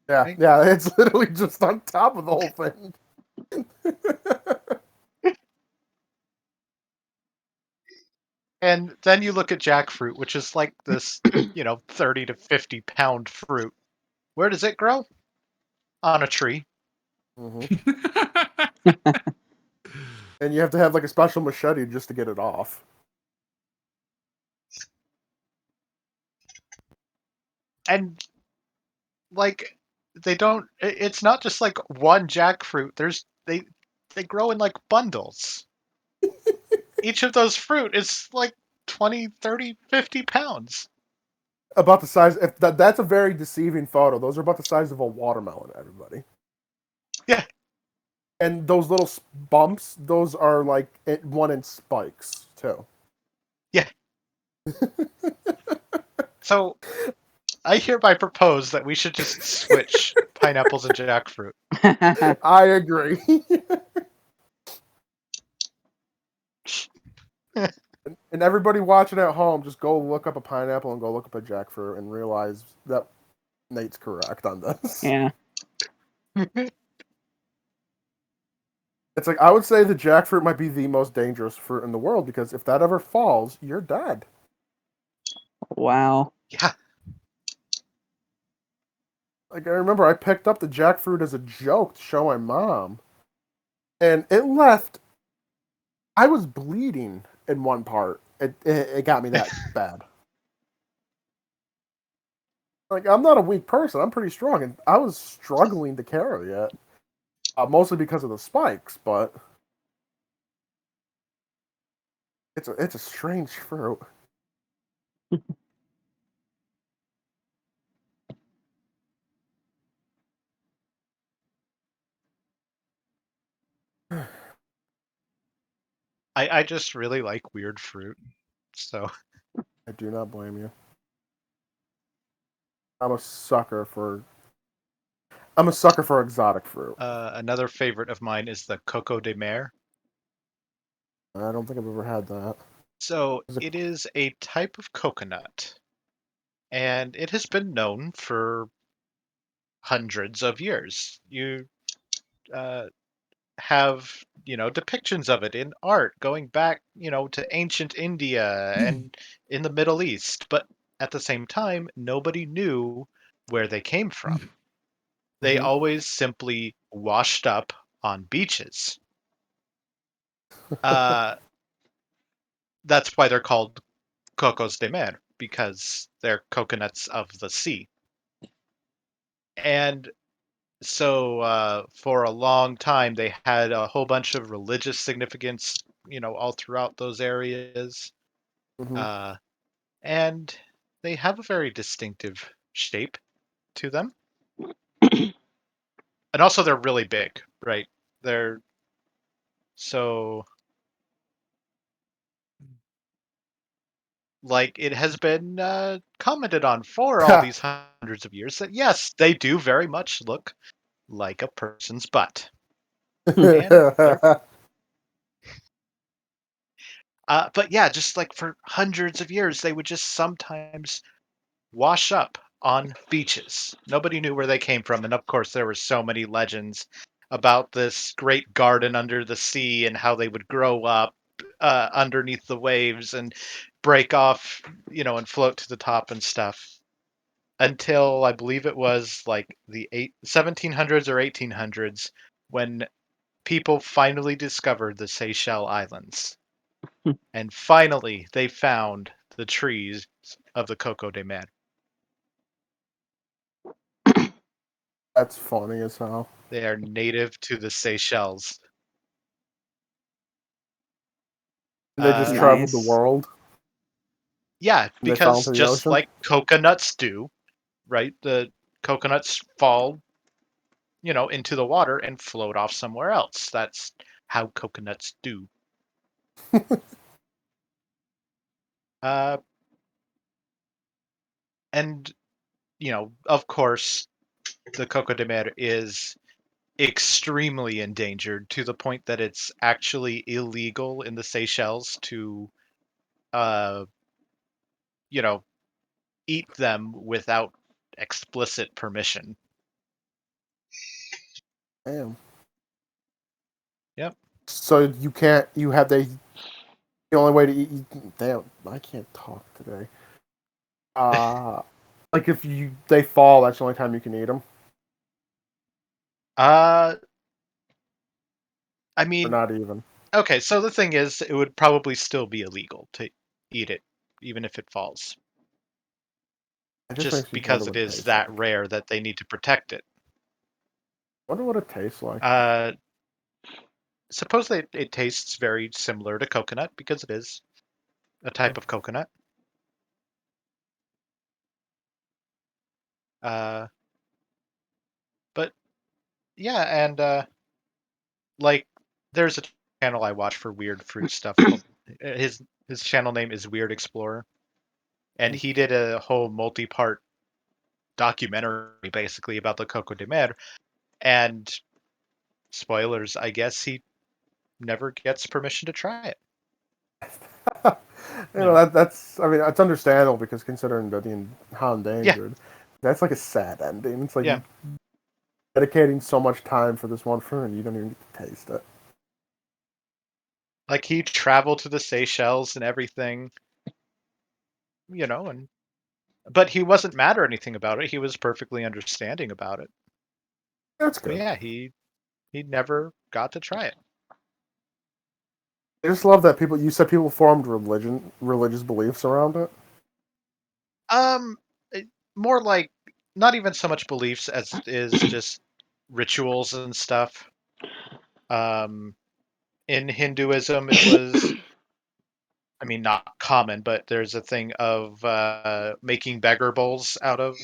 Yeah. Right. Yeah. It's literally just on top of the whole thing. And then you look at jackfruit, which is like this, 30 to 50 pound fruit. Where does it grow? On a tree. hmm And you have to have like a special machete just to get it off. And like it's not just like one jackfruit. They grow in like bundles. Each of those fruit is like 20, 30, 50 pounds. About the size. That's a very deceiving photo. Those are about the size of a watermelon, everybody. Yeah. And those little bumps, those are like 1-inch spikes too. Yeah. So I hereby propose that we should just switch pineapples and jackfruit. I agree. And everybody watching at home, just go look up a pineapple and go look up a jackfruit and realize that Nate's correct on this. Yeah. It's like, I would say the jackfruit might be the most dangerous fruit in the world because if that ever falls, you're dead. Wow. Yeah. Like, I remember I picked up the jackfruit as a joke to show my mom. And it left... I was bleeding in one part. It got me that bad. Like, I'm not a weak person. I'm pretty strong. And I was struggling to carry it. Mostly because of the spikes, but... It's a strange fruit. I just really like weird fruit. So I do not blame you. I'm a sucker for exotic fruit. another favorite of mine is the Coco de Mer. I don't think I've ever had that. So Is it- it is a type of coconut, and it has been known for hundreds of years. You uh, have, depictions of it in art going back, to ancient India and in the Middle East. But at the same time, nobody knew where they came from. They Mhm. always simply washed up on beaches. Uh, that's why they're called cocos de mer, because they're coconuts of the sea. And so for a long time, they had a whole bunch of religious significance, all throughout those areas. Mhm. Uh, and they have a very distinctive shape to them. And also, they're really big, right? They're so like it has been commented on for all these hundreds of years that yes, they do very much look like a person's butt. And they're but yeah, just like for hundreds of years, they would just sometimes wash up on beaches. Nobody knew where they came from, and of course, there were so many legends about this great garden under the sea and how they would grow up underneath the waves and break off, and float to the top and stuff. Until I believe it was like the 1700s or 1800s when people finally discovered the Seychelles Islands. And finally, they found the trees of the Coco de Mer. That's funny as hell. They are native to the Seychelles. And they just Uh, traveled the Nice. world yeah, and they fell because into the just ocean. like coconuts do, right? The coconuts fall, into the water and float off somewhere else. That's how coconuts do. Uh, and, of course, the Coco de Mer is extremely endangered to the point that it's actually illegal in the Seychelles to, uh, you know, eat them without explicit permission. Damn. Yep. So you can't. You have the only way to eat. Damn, I can't talk today. Like if they fall, that's the only time you can eat them, Uh, I or mean, not even. okay, so the thing is, it would probably still be illegal to eat it, even if it falls, It just just makes me wonder because it what it is tastes that like. rare that they need to protect it. Wonder what it tastes like. Uh, Suppose it tastes very similar to coconut because it is a type of coconut. Uh, but yeah, and like there's a channel I watch for weird fruit stuff called his channel name is Weird Explorer, and he did a whole multi-part documentary basically about the Coco de Mer. And spoilers, I guess he never gets permission to try it. Yeah. That's. I mean, it's understandable because considering how Yeah, endangered, that's like a sad ending. It's like yeah. you dedicating so much time for this one fruit and you don't even get to taste it. Like he traveled to the Seychelles and everything, and but he wasn't mad or anything about it. He was perfectly understanding about it. That's But good. yeah, he never got to try it. I just love that people. You said people formed religious beliefs around it. Um, More like not even so much beliefs as it is just rituals and stuff. Um, in Hinduism, it was, I mean, not common, but there's a thing of making beggar bowls out of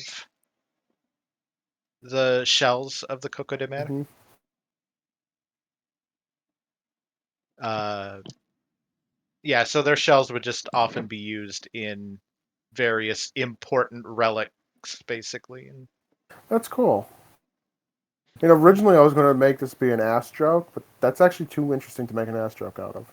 the shells of the coco de mer. Hmm. Uh, yeah, so their shells would just often be used in various important relics, basically. And That's cool. Originally I was going to make this be an ass joke, but that's actually too interesting to make an ass joke out of.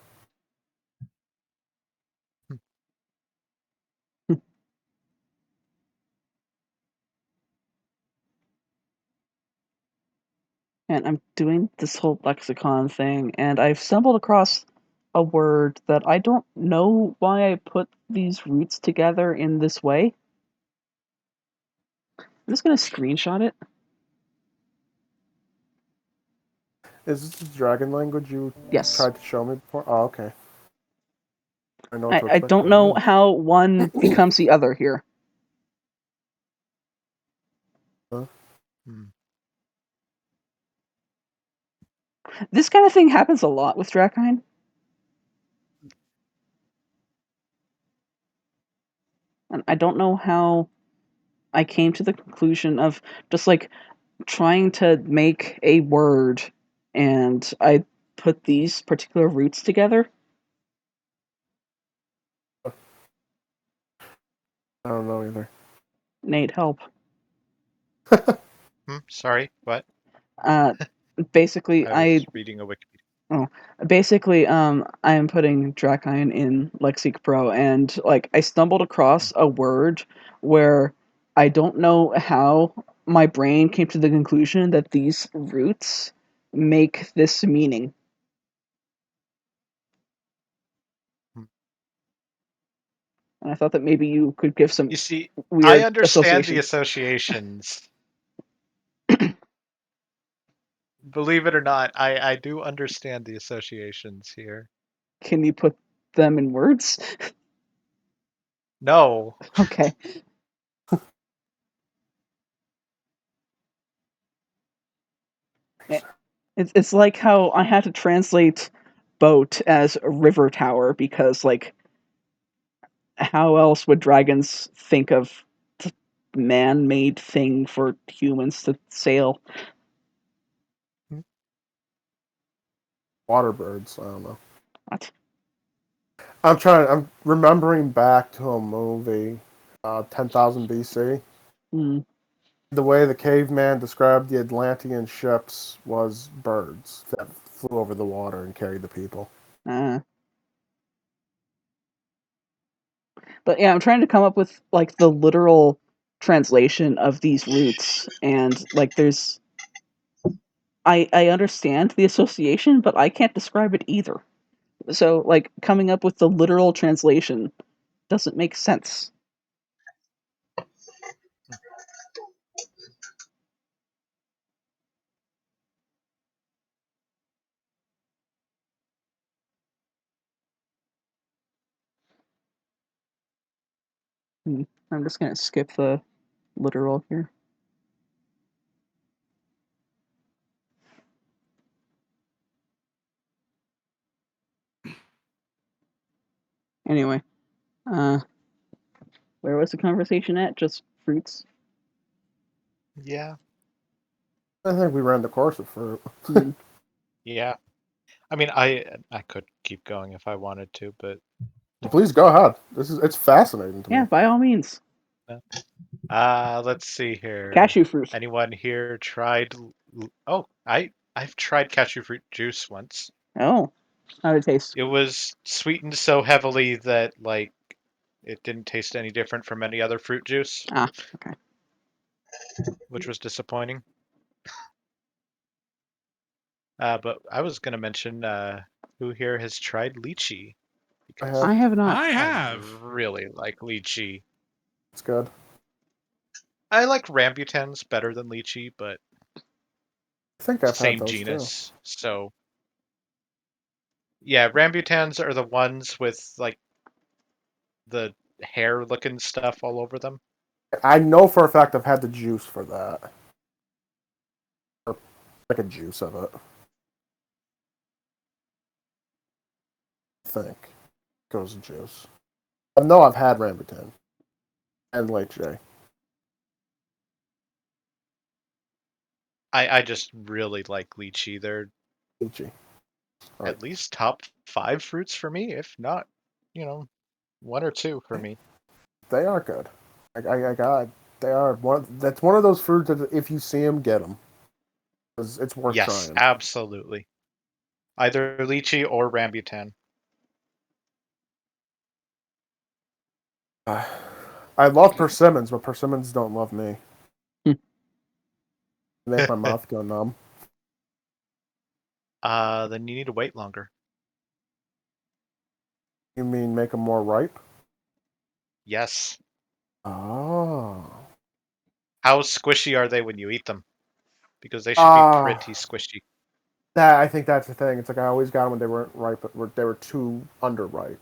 And I'm doing this whole lexicon thing, and I've stumbled across a word that I don't know why I put these roots together in this way. I'm just gonna screenshot it. Is this the dragon language you Yes. tried to show me before? Oh, okay. I know what to I expect. don't know how one becomes the other here. Huh? This kind of thing happens a lot with Drakine. And I don't know how I came to the conclusion of just like trying to make a word and I put these particular roots together. I don't know either. Nate, help. Sorry, what? Basically, I was reading a Wikipedia. I'm putting Drakine in Lexic Pro, and like I stumbled across a word where I don't know how my brain came to the conclusion that these roots make this meaning. And I thought that maybe you could give some You see, weird I understand the associations. Believe it or not, I do understand the associations here. Can you put them in words? No. Okay. It's like how I had to translate boat as a river tower because, like, how else would dragons think of the man-made thing for humans to sail? Water birds. I don't know. What? I'm remembering back to a movie, 10,000 BC. Hmm. The way the caveman described the Atlantean ships was birds that flew over the water and carried the people. But yeah, I'm trying to come up with like the literal translation of these roots, and like there's I understand the association, but I can't describe it either. So like coming up with the literal translation doesn't make sense. I'm just gonna skip the literal here. Anyway, where was the conversation at? Just fruits? Yeah. I think we ran the course of fruit. Yeah. I mean, I could keep going if I wanted to, but Please go ahead. It's fascinating to me. Yeah, by all means. let's see here. Cashew fruit. Anyone here tried? Oh, I've tried cashew fruit juice once. Oh, how did it taste? It was sweetened so heavily that like it didn't taste any different from any other fruit juice. Ah, okay. Which was disappointing. But I was gonna mention who here has tried lychee? Because I have not. I I have. really like lychee. It's good. I like rambutans better than lychee, but I think I've had same those genus. So yeah, rambutans are the ones with like the hair-looking stuff all over them. too. I know for a fact I've had the juice for that. Or like a juice of it. I think. Goes in juice. I know I've had rambutan. And lychee. I just really like lychee. They're Lychee. Right. at least top 5 fruits for me, if not, 1 or 2 for me. They are good. They are one. That's one of those fruits that if you see them, get them. It's worth Yes, trying. absolutely. Either lychee or rambutan. I love persimmons, but persimmons don't love me. They make my mouth go numb. then you need to wait longer. You mean make them more ripe? Yes. Oh. How squishy are they when you eat them? Because they should be pretty squishy. I think that's the thing. It's like I always got them when they weren't ripe, but they were too underripe.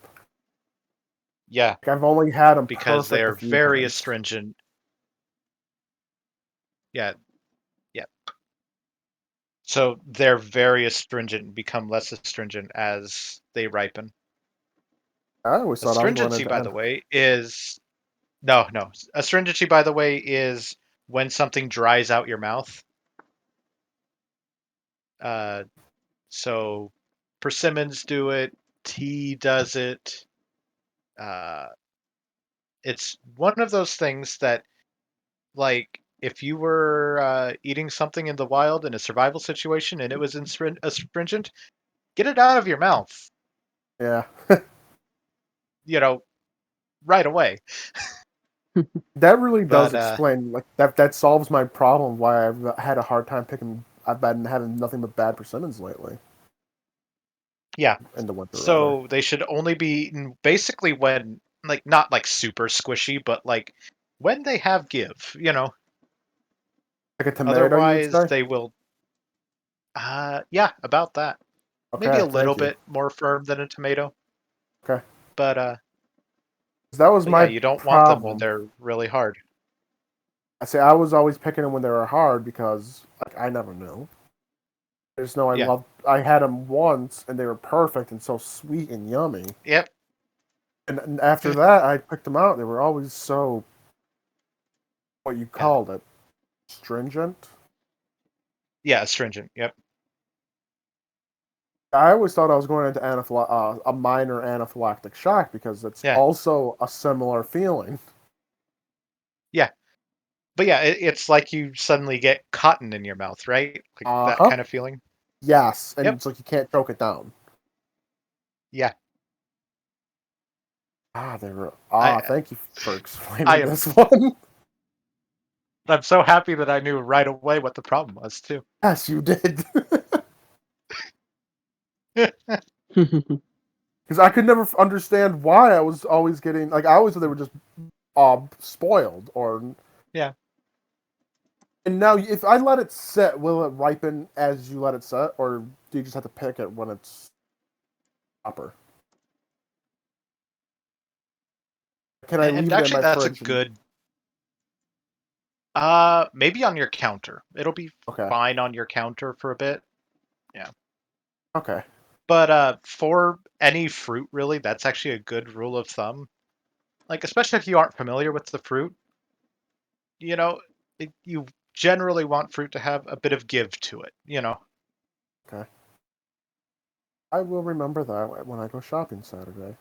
Yeah, Like I've only had them because they perfect are a few very times. astringent. Yeah, yeah. So they're very astringent and become less astringent as they ripen. I always thought I was going Astringency, into by the way, is no. Astringency, by the way, is when something dries out your mouth. So persimmons do it. Tea does it. Uh, it's one of those things that, like, if you were eating something in the wild in a survival situation and it was astringent, get it out of your mouth. Yeah. Right away. That really does But explain, like that solves my problem why I've had a hard time picking. I've been having nothing but bad persimmons lately. yeah. In the winter, rather. So they should only be eaten basically when, like, not like super squishy, but like when they have give. Like a tomato, you would Otherwise, say? they will. Yeah, about that. Maybe Okay, a little thank you. bit more firm than a tomato. Okay. But That was yeah, my you don't want them when problem. they're really hard. I say I was always picking them when they were hard because like I never knew. I just know Yeah. I had them once and they were perfect and so sweet and yummy. Yep. And after that, I picked them out. They were always so, what you Yeah. called it, stringent. Yeah, astringent. Yep. I always thought I was going into a minor anaphylactic shock because it's Yeah. also a similar feeling. Yeah. But yeah, it's like you suddenly get cotton in your mouth, right? Like that kind of feeling. Yes, and Yep. it's like you can't choke it down. Yeah. They were. I Thank you for explaining I am this one. I'm so happy that I knew right away what the problem was too. Yes, you did. Because I could never understand why I was always getting like I always thought they were just spoiled or Yeah. And now, if I let it sit, will it ripen as you let it sit, or do you just have to pick it when it's proper? Can I And leave it in actually, my that's a fridge? good. Maybe on your counter. It'll be Okay. fine on your counter for a bit. Yeah. Okay. But for any fruit, really, that's actually a good rule of thumb. Like, especially if you aren't familiar with the fruit, you generally want fruit to have a bit of give to it. Okay. I will remember that when I go shopping Saturday.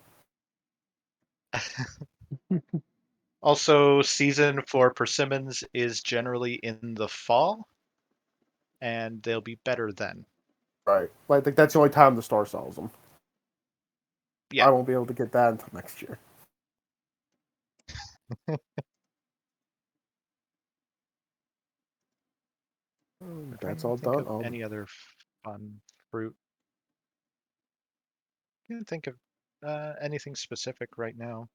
Also, season for persimmons is generally in the fall, and they'll be better then. Right. Like that's the only time the store sells them. Yeah. I won't be able to get that until next year. I'm trying That's to all think done. of any other fun fruit. I can't think of anything specific right now.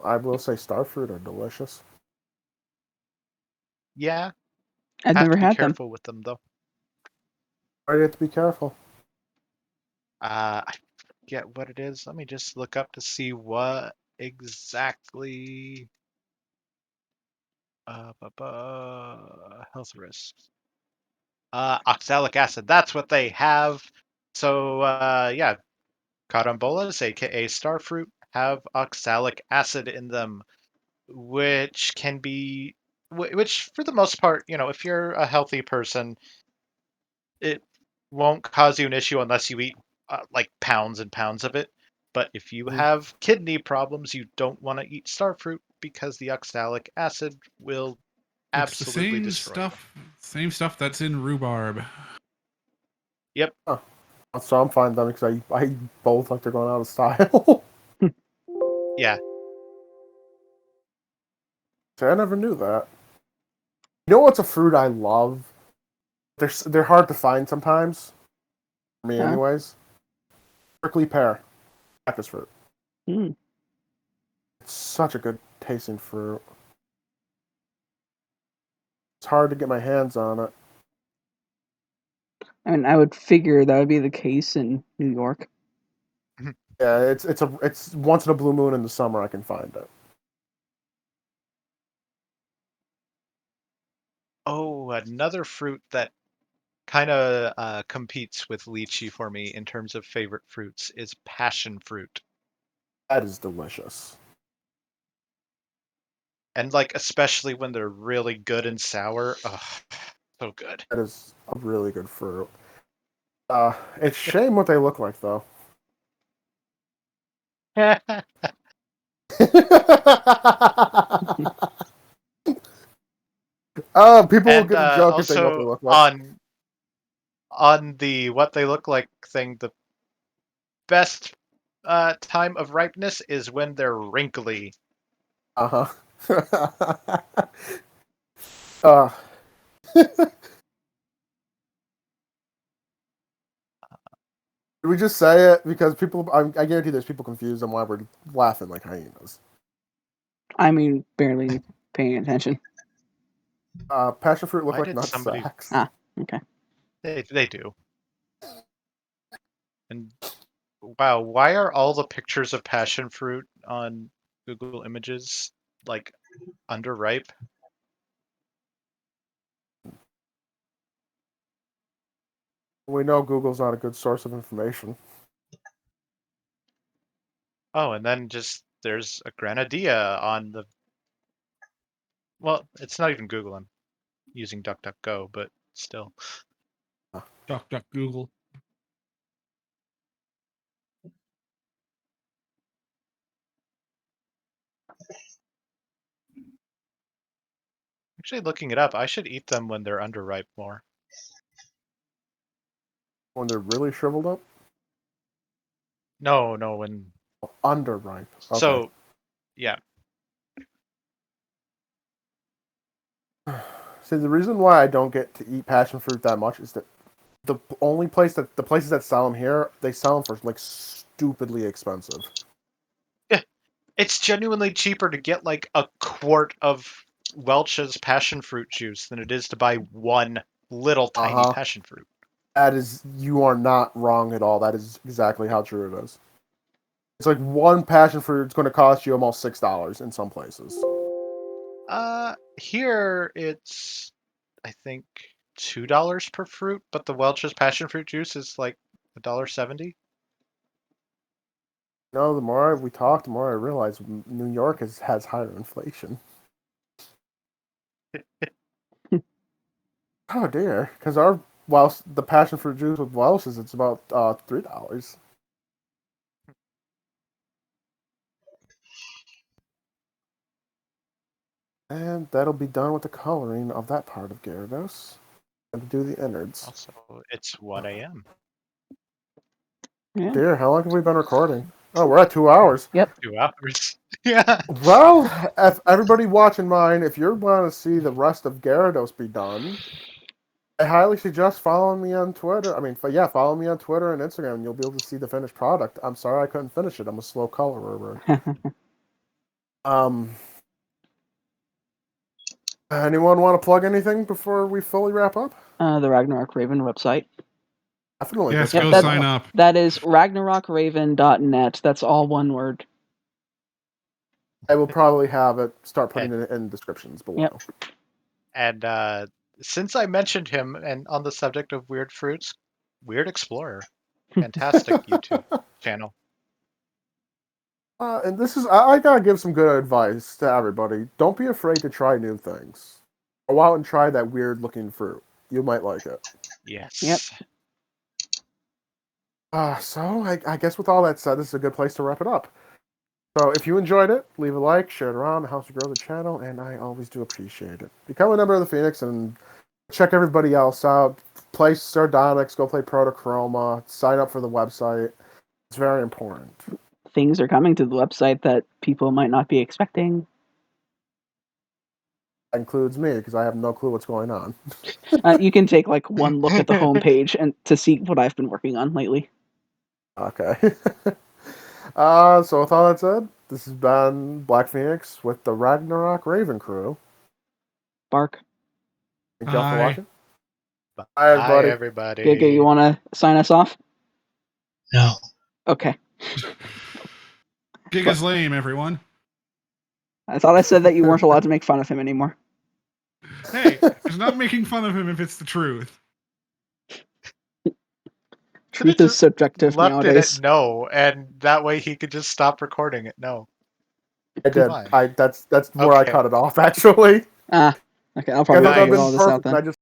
I will say starfruit are delicious. Yeah, I've have never to be had them. careful with them though. I have to be careful. I forget what it is. Let me just look up to see what exactly. Health risks. Oxalic acid. That's what they have. So yeah, carambolas, aka starfruit, have oxalic acid in them, which can be, which for the most part, if you're a healthy person, it won't cause you an issue unless you eat like pounds and pounds of it. But if you have kidney problems, you don't want to eat starfruit because the oxalic acid will It's the absolutely destroy you. same stuff that's in rhubarb. Yep. Oh. So I'm fine then because I both like they're going out of style. Yeah. See, I never knew that. You know what's a fruit I love? They're hard to find sometimes. For me, Huh. anyways. Prickly pear. Cactus fruit. Mm. It's such a good tasting fruit. It's hard to get my hands on it. I mean, I would figure that would be the case in New York. Yeah, it's once in a blue moon in the summer I can find it. Oh, another fruit that kind of competes with lychee for me in terms of favorite fruits is passion fruit. That is delicious. And like especially when they're really good and sour. Oh, so good. That is a really good fruit. It's shame what they look like though. People will And get a joke if they know what they also look like. on the what they look like thing, the best time of ripeness is when they're wrinkly. Uh-huh. uh, Did we just say it? Because people, I guarantee there's people confused on why we're laughing like hyenas. I mean, barely paying attention. Passion fruit look Why like did nut somebody- sacks. Ah, okay. They do. And wow, why are all the pictures of passion fruit on Google Images like underripe? We know Google's not a good source of information. Oh, and then just there's a granadilla on the. Well, it's not even Google. I'm using DuckDuckGo, but still. Duck, duck, Google. Actually, looking it up, I should eat them when they're underripe more. When they're really shriveled up? No, when. Underripe. Okay. So, yeah. See, the reason why I don't get to eat passion fruit that much is that the places that sell them here, they sell them for like stupidly expensive. It's genuinely cheaper to get like a quart of Welch's passion fruit juice than it is to buy one little tiny Uh-huh. passion fruit. You are not wrong at all. That is exactly how true it is. It's like one passion fruit is going to cost you almost $6 in some places. Here it's, I think, $2 per fruit, but the Welch's passion fruit juice is like $1.70. No, the more we talk, the more I realize New York has higher inflation. Oh dear, because the passion fruit juice with Welch's, it's about $3. And that'll be done with the coloring of that part of Gyarados. And do the innards. Also, it's 1 a.m. Yeah. Dear, how long have we been recording? Oh, we're at 2 hours. 2 hours. Yeah. Well, if everybody watching mine, if you want to see the rest of Gyarados be done, I highly suggest following me on Twitter. Follow me on Twitter and Instagram, and you'll be able to see the finished product. I'm sorry I couldn't finish it. I'm a slow colorer. Anyone want to plug anything before we fully wrap up? The Ragnarok Raven website. Definitely. Yes, Yep, go that- sign up. That is RagnarokRaven.net. That's all one word. I will probably have it start putting it in descriptions below. Yep. And since I mentioned him and on the subject of weird fruits, Weird Explorer. Fantastic YouTube channel. And this is, I gotta give some good advice to everybody. Don't be afraid to try new things. Go out and try that weird looking fruit. You might like it. Yes. Yep. So I guess with all that said, this is a good place to wrap it up. So if you enjoyed it, leave a like, share it around, it helps to grow the channel, and I always do appreciate it. Become a member of the Phoenix and check everybody else out. Play Sardonyx, go play Protochroma, sign up for the website. It's very important. Things are coming to the website that people might not be expecting. includes me because I have no clue what's going on. You can take like one look at the homepage and to see what I've been working on lately. Okay. So with all that said, this has been Black Phoenix with the Ragnarok Raven crew. Bark. Thank y'all for Bye. watching. Bye, everybody. everybody. Giga, you want to sign us off? No. Okay. Giga's lame, everyone. I thought I said that you weren't allowed to make fun of him anymore. Hey, it's not making fun of him if it's the truth. Truth is subjective Left nowadays. it at no, and that way he could just stop recording it. No. I did. Why? That's where I Okay. cut it off, actually. Okay, I'll I probably thought that figure would all be this out perfect. then. I just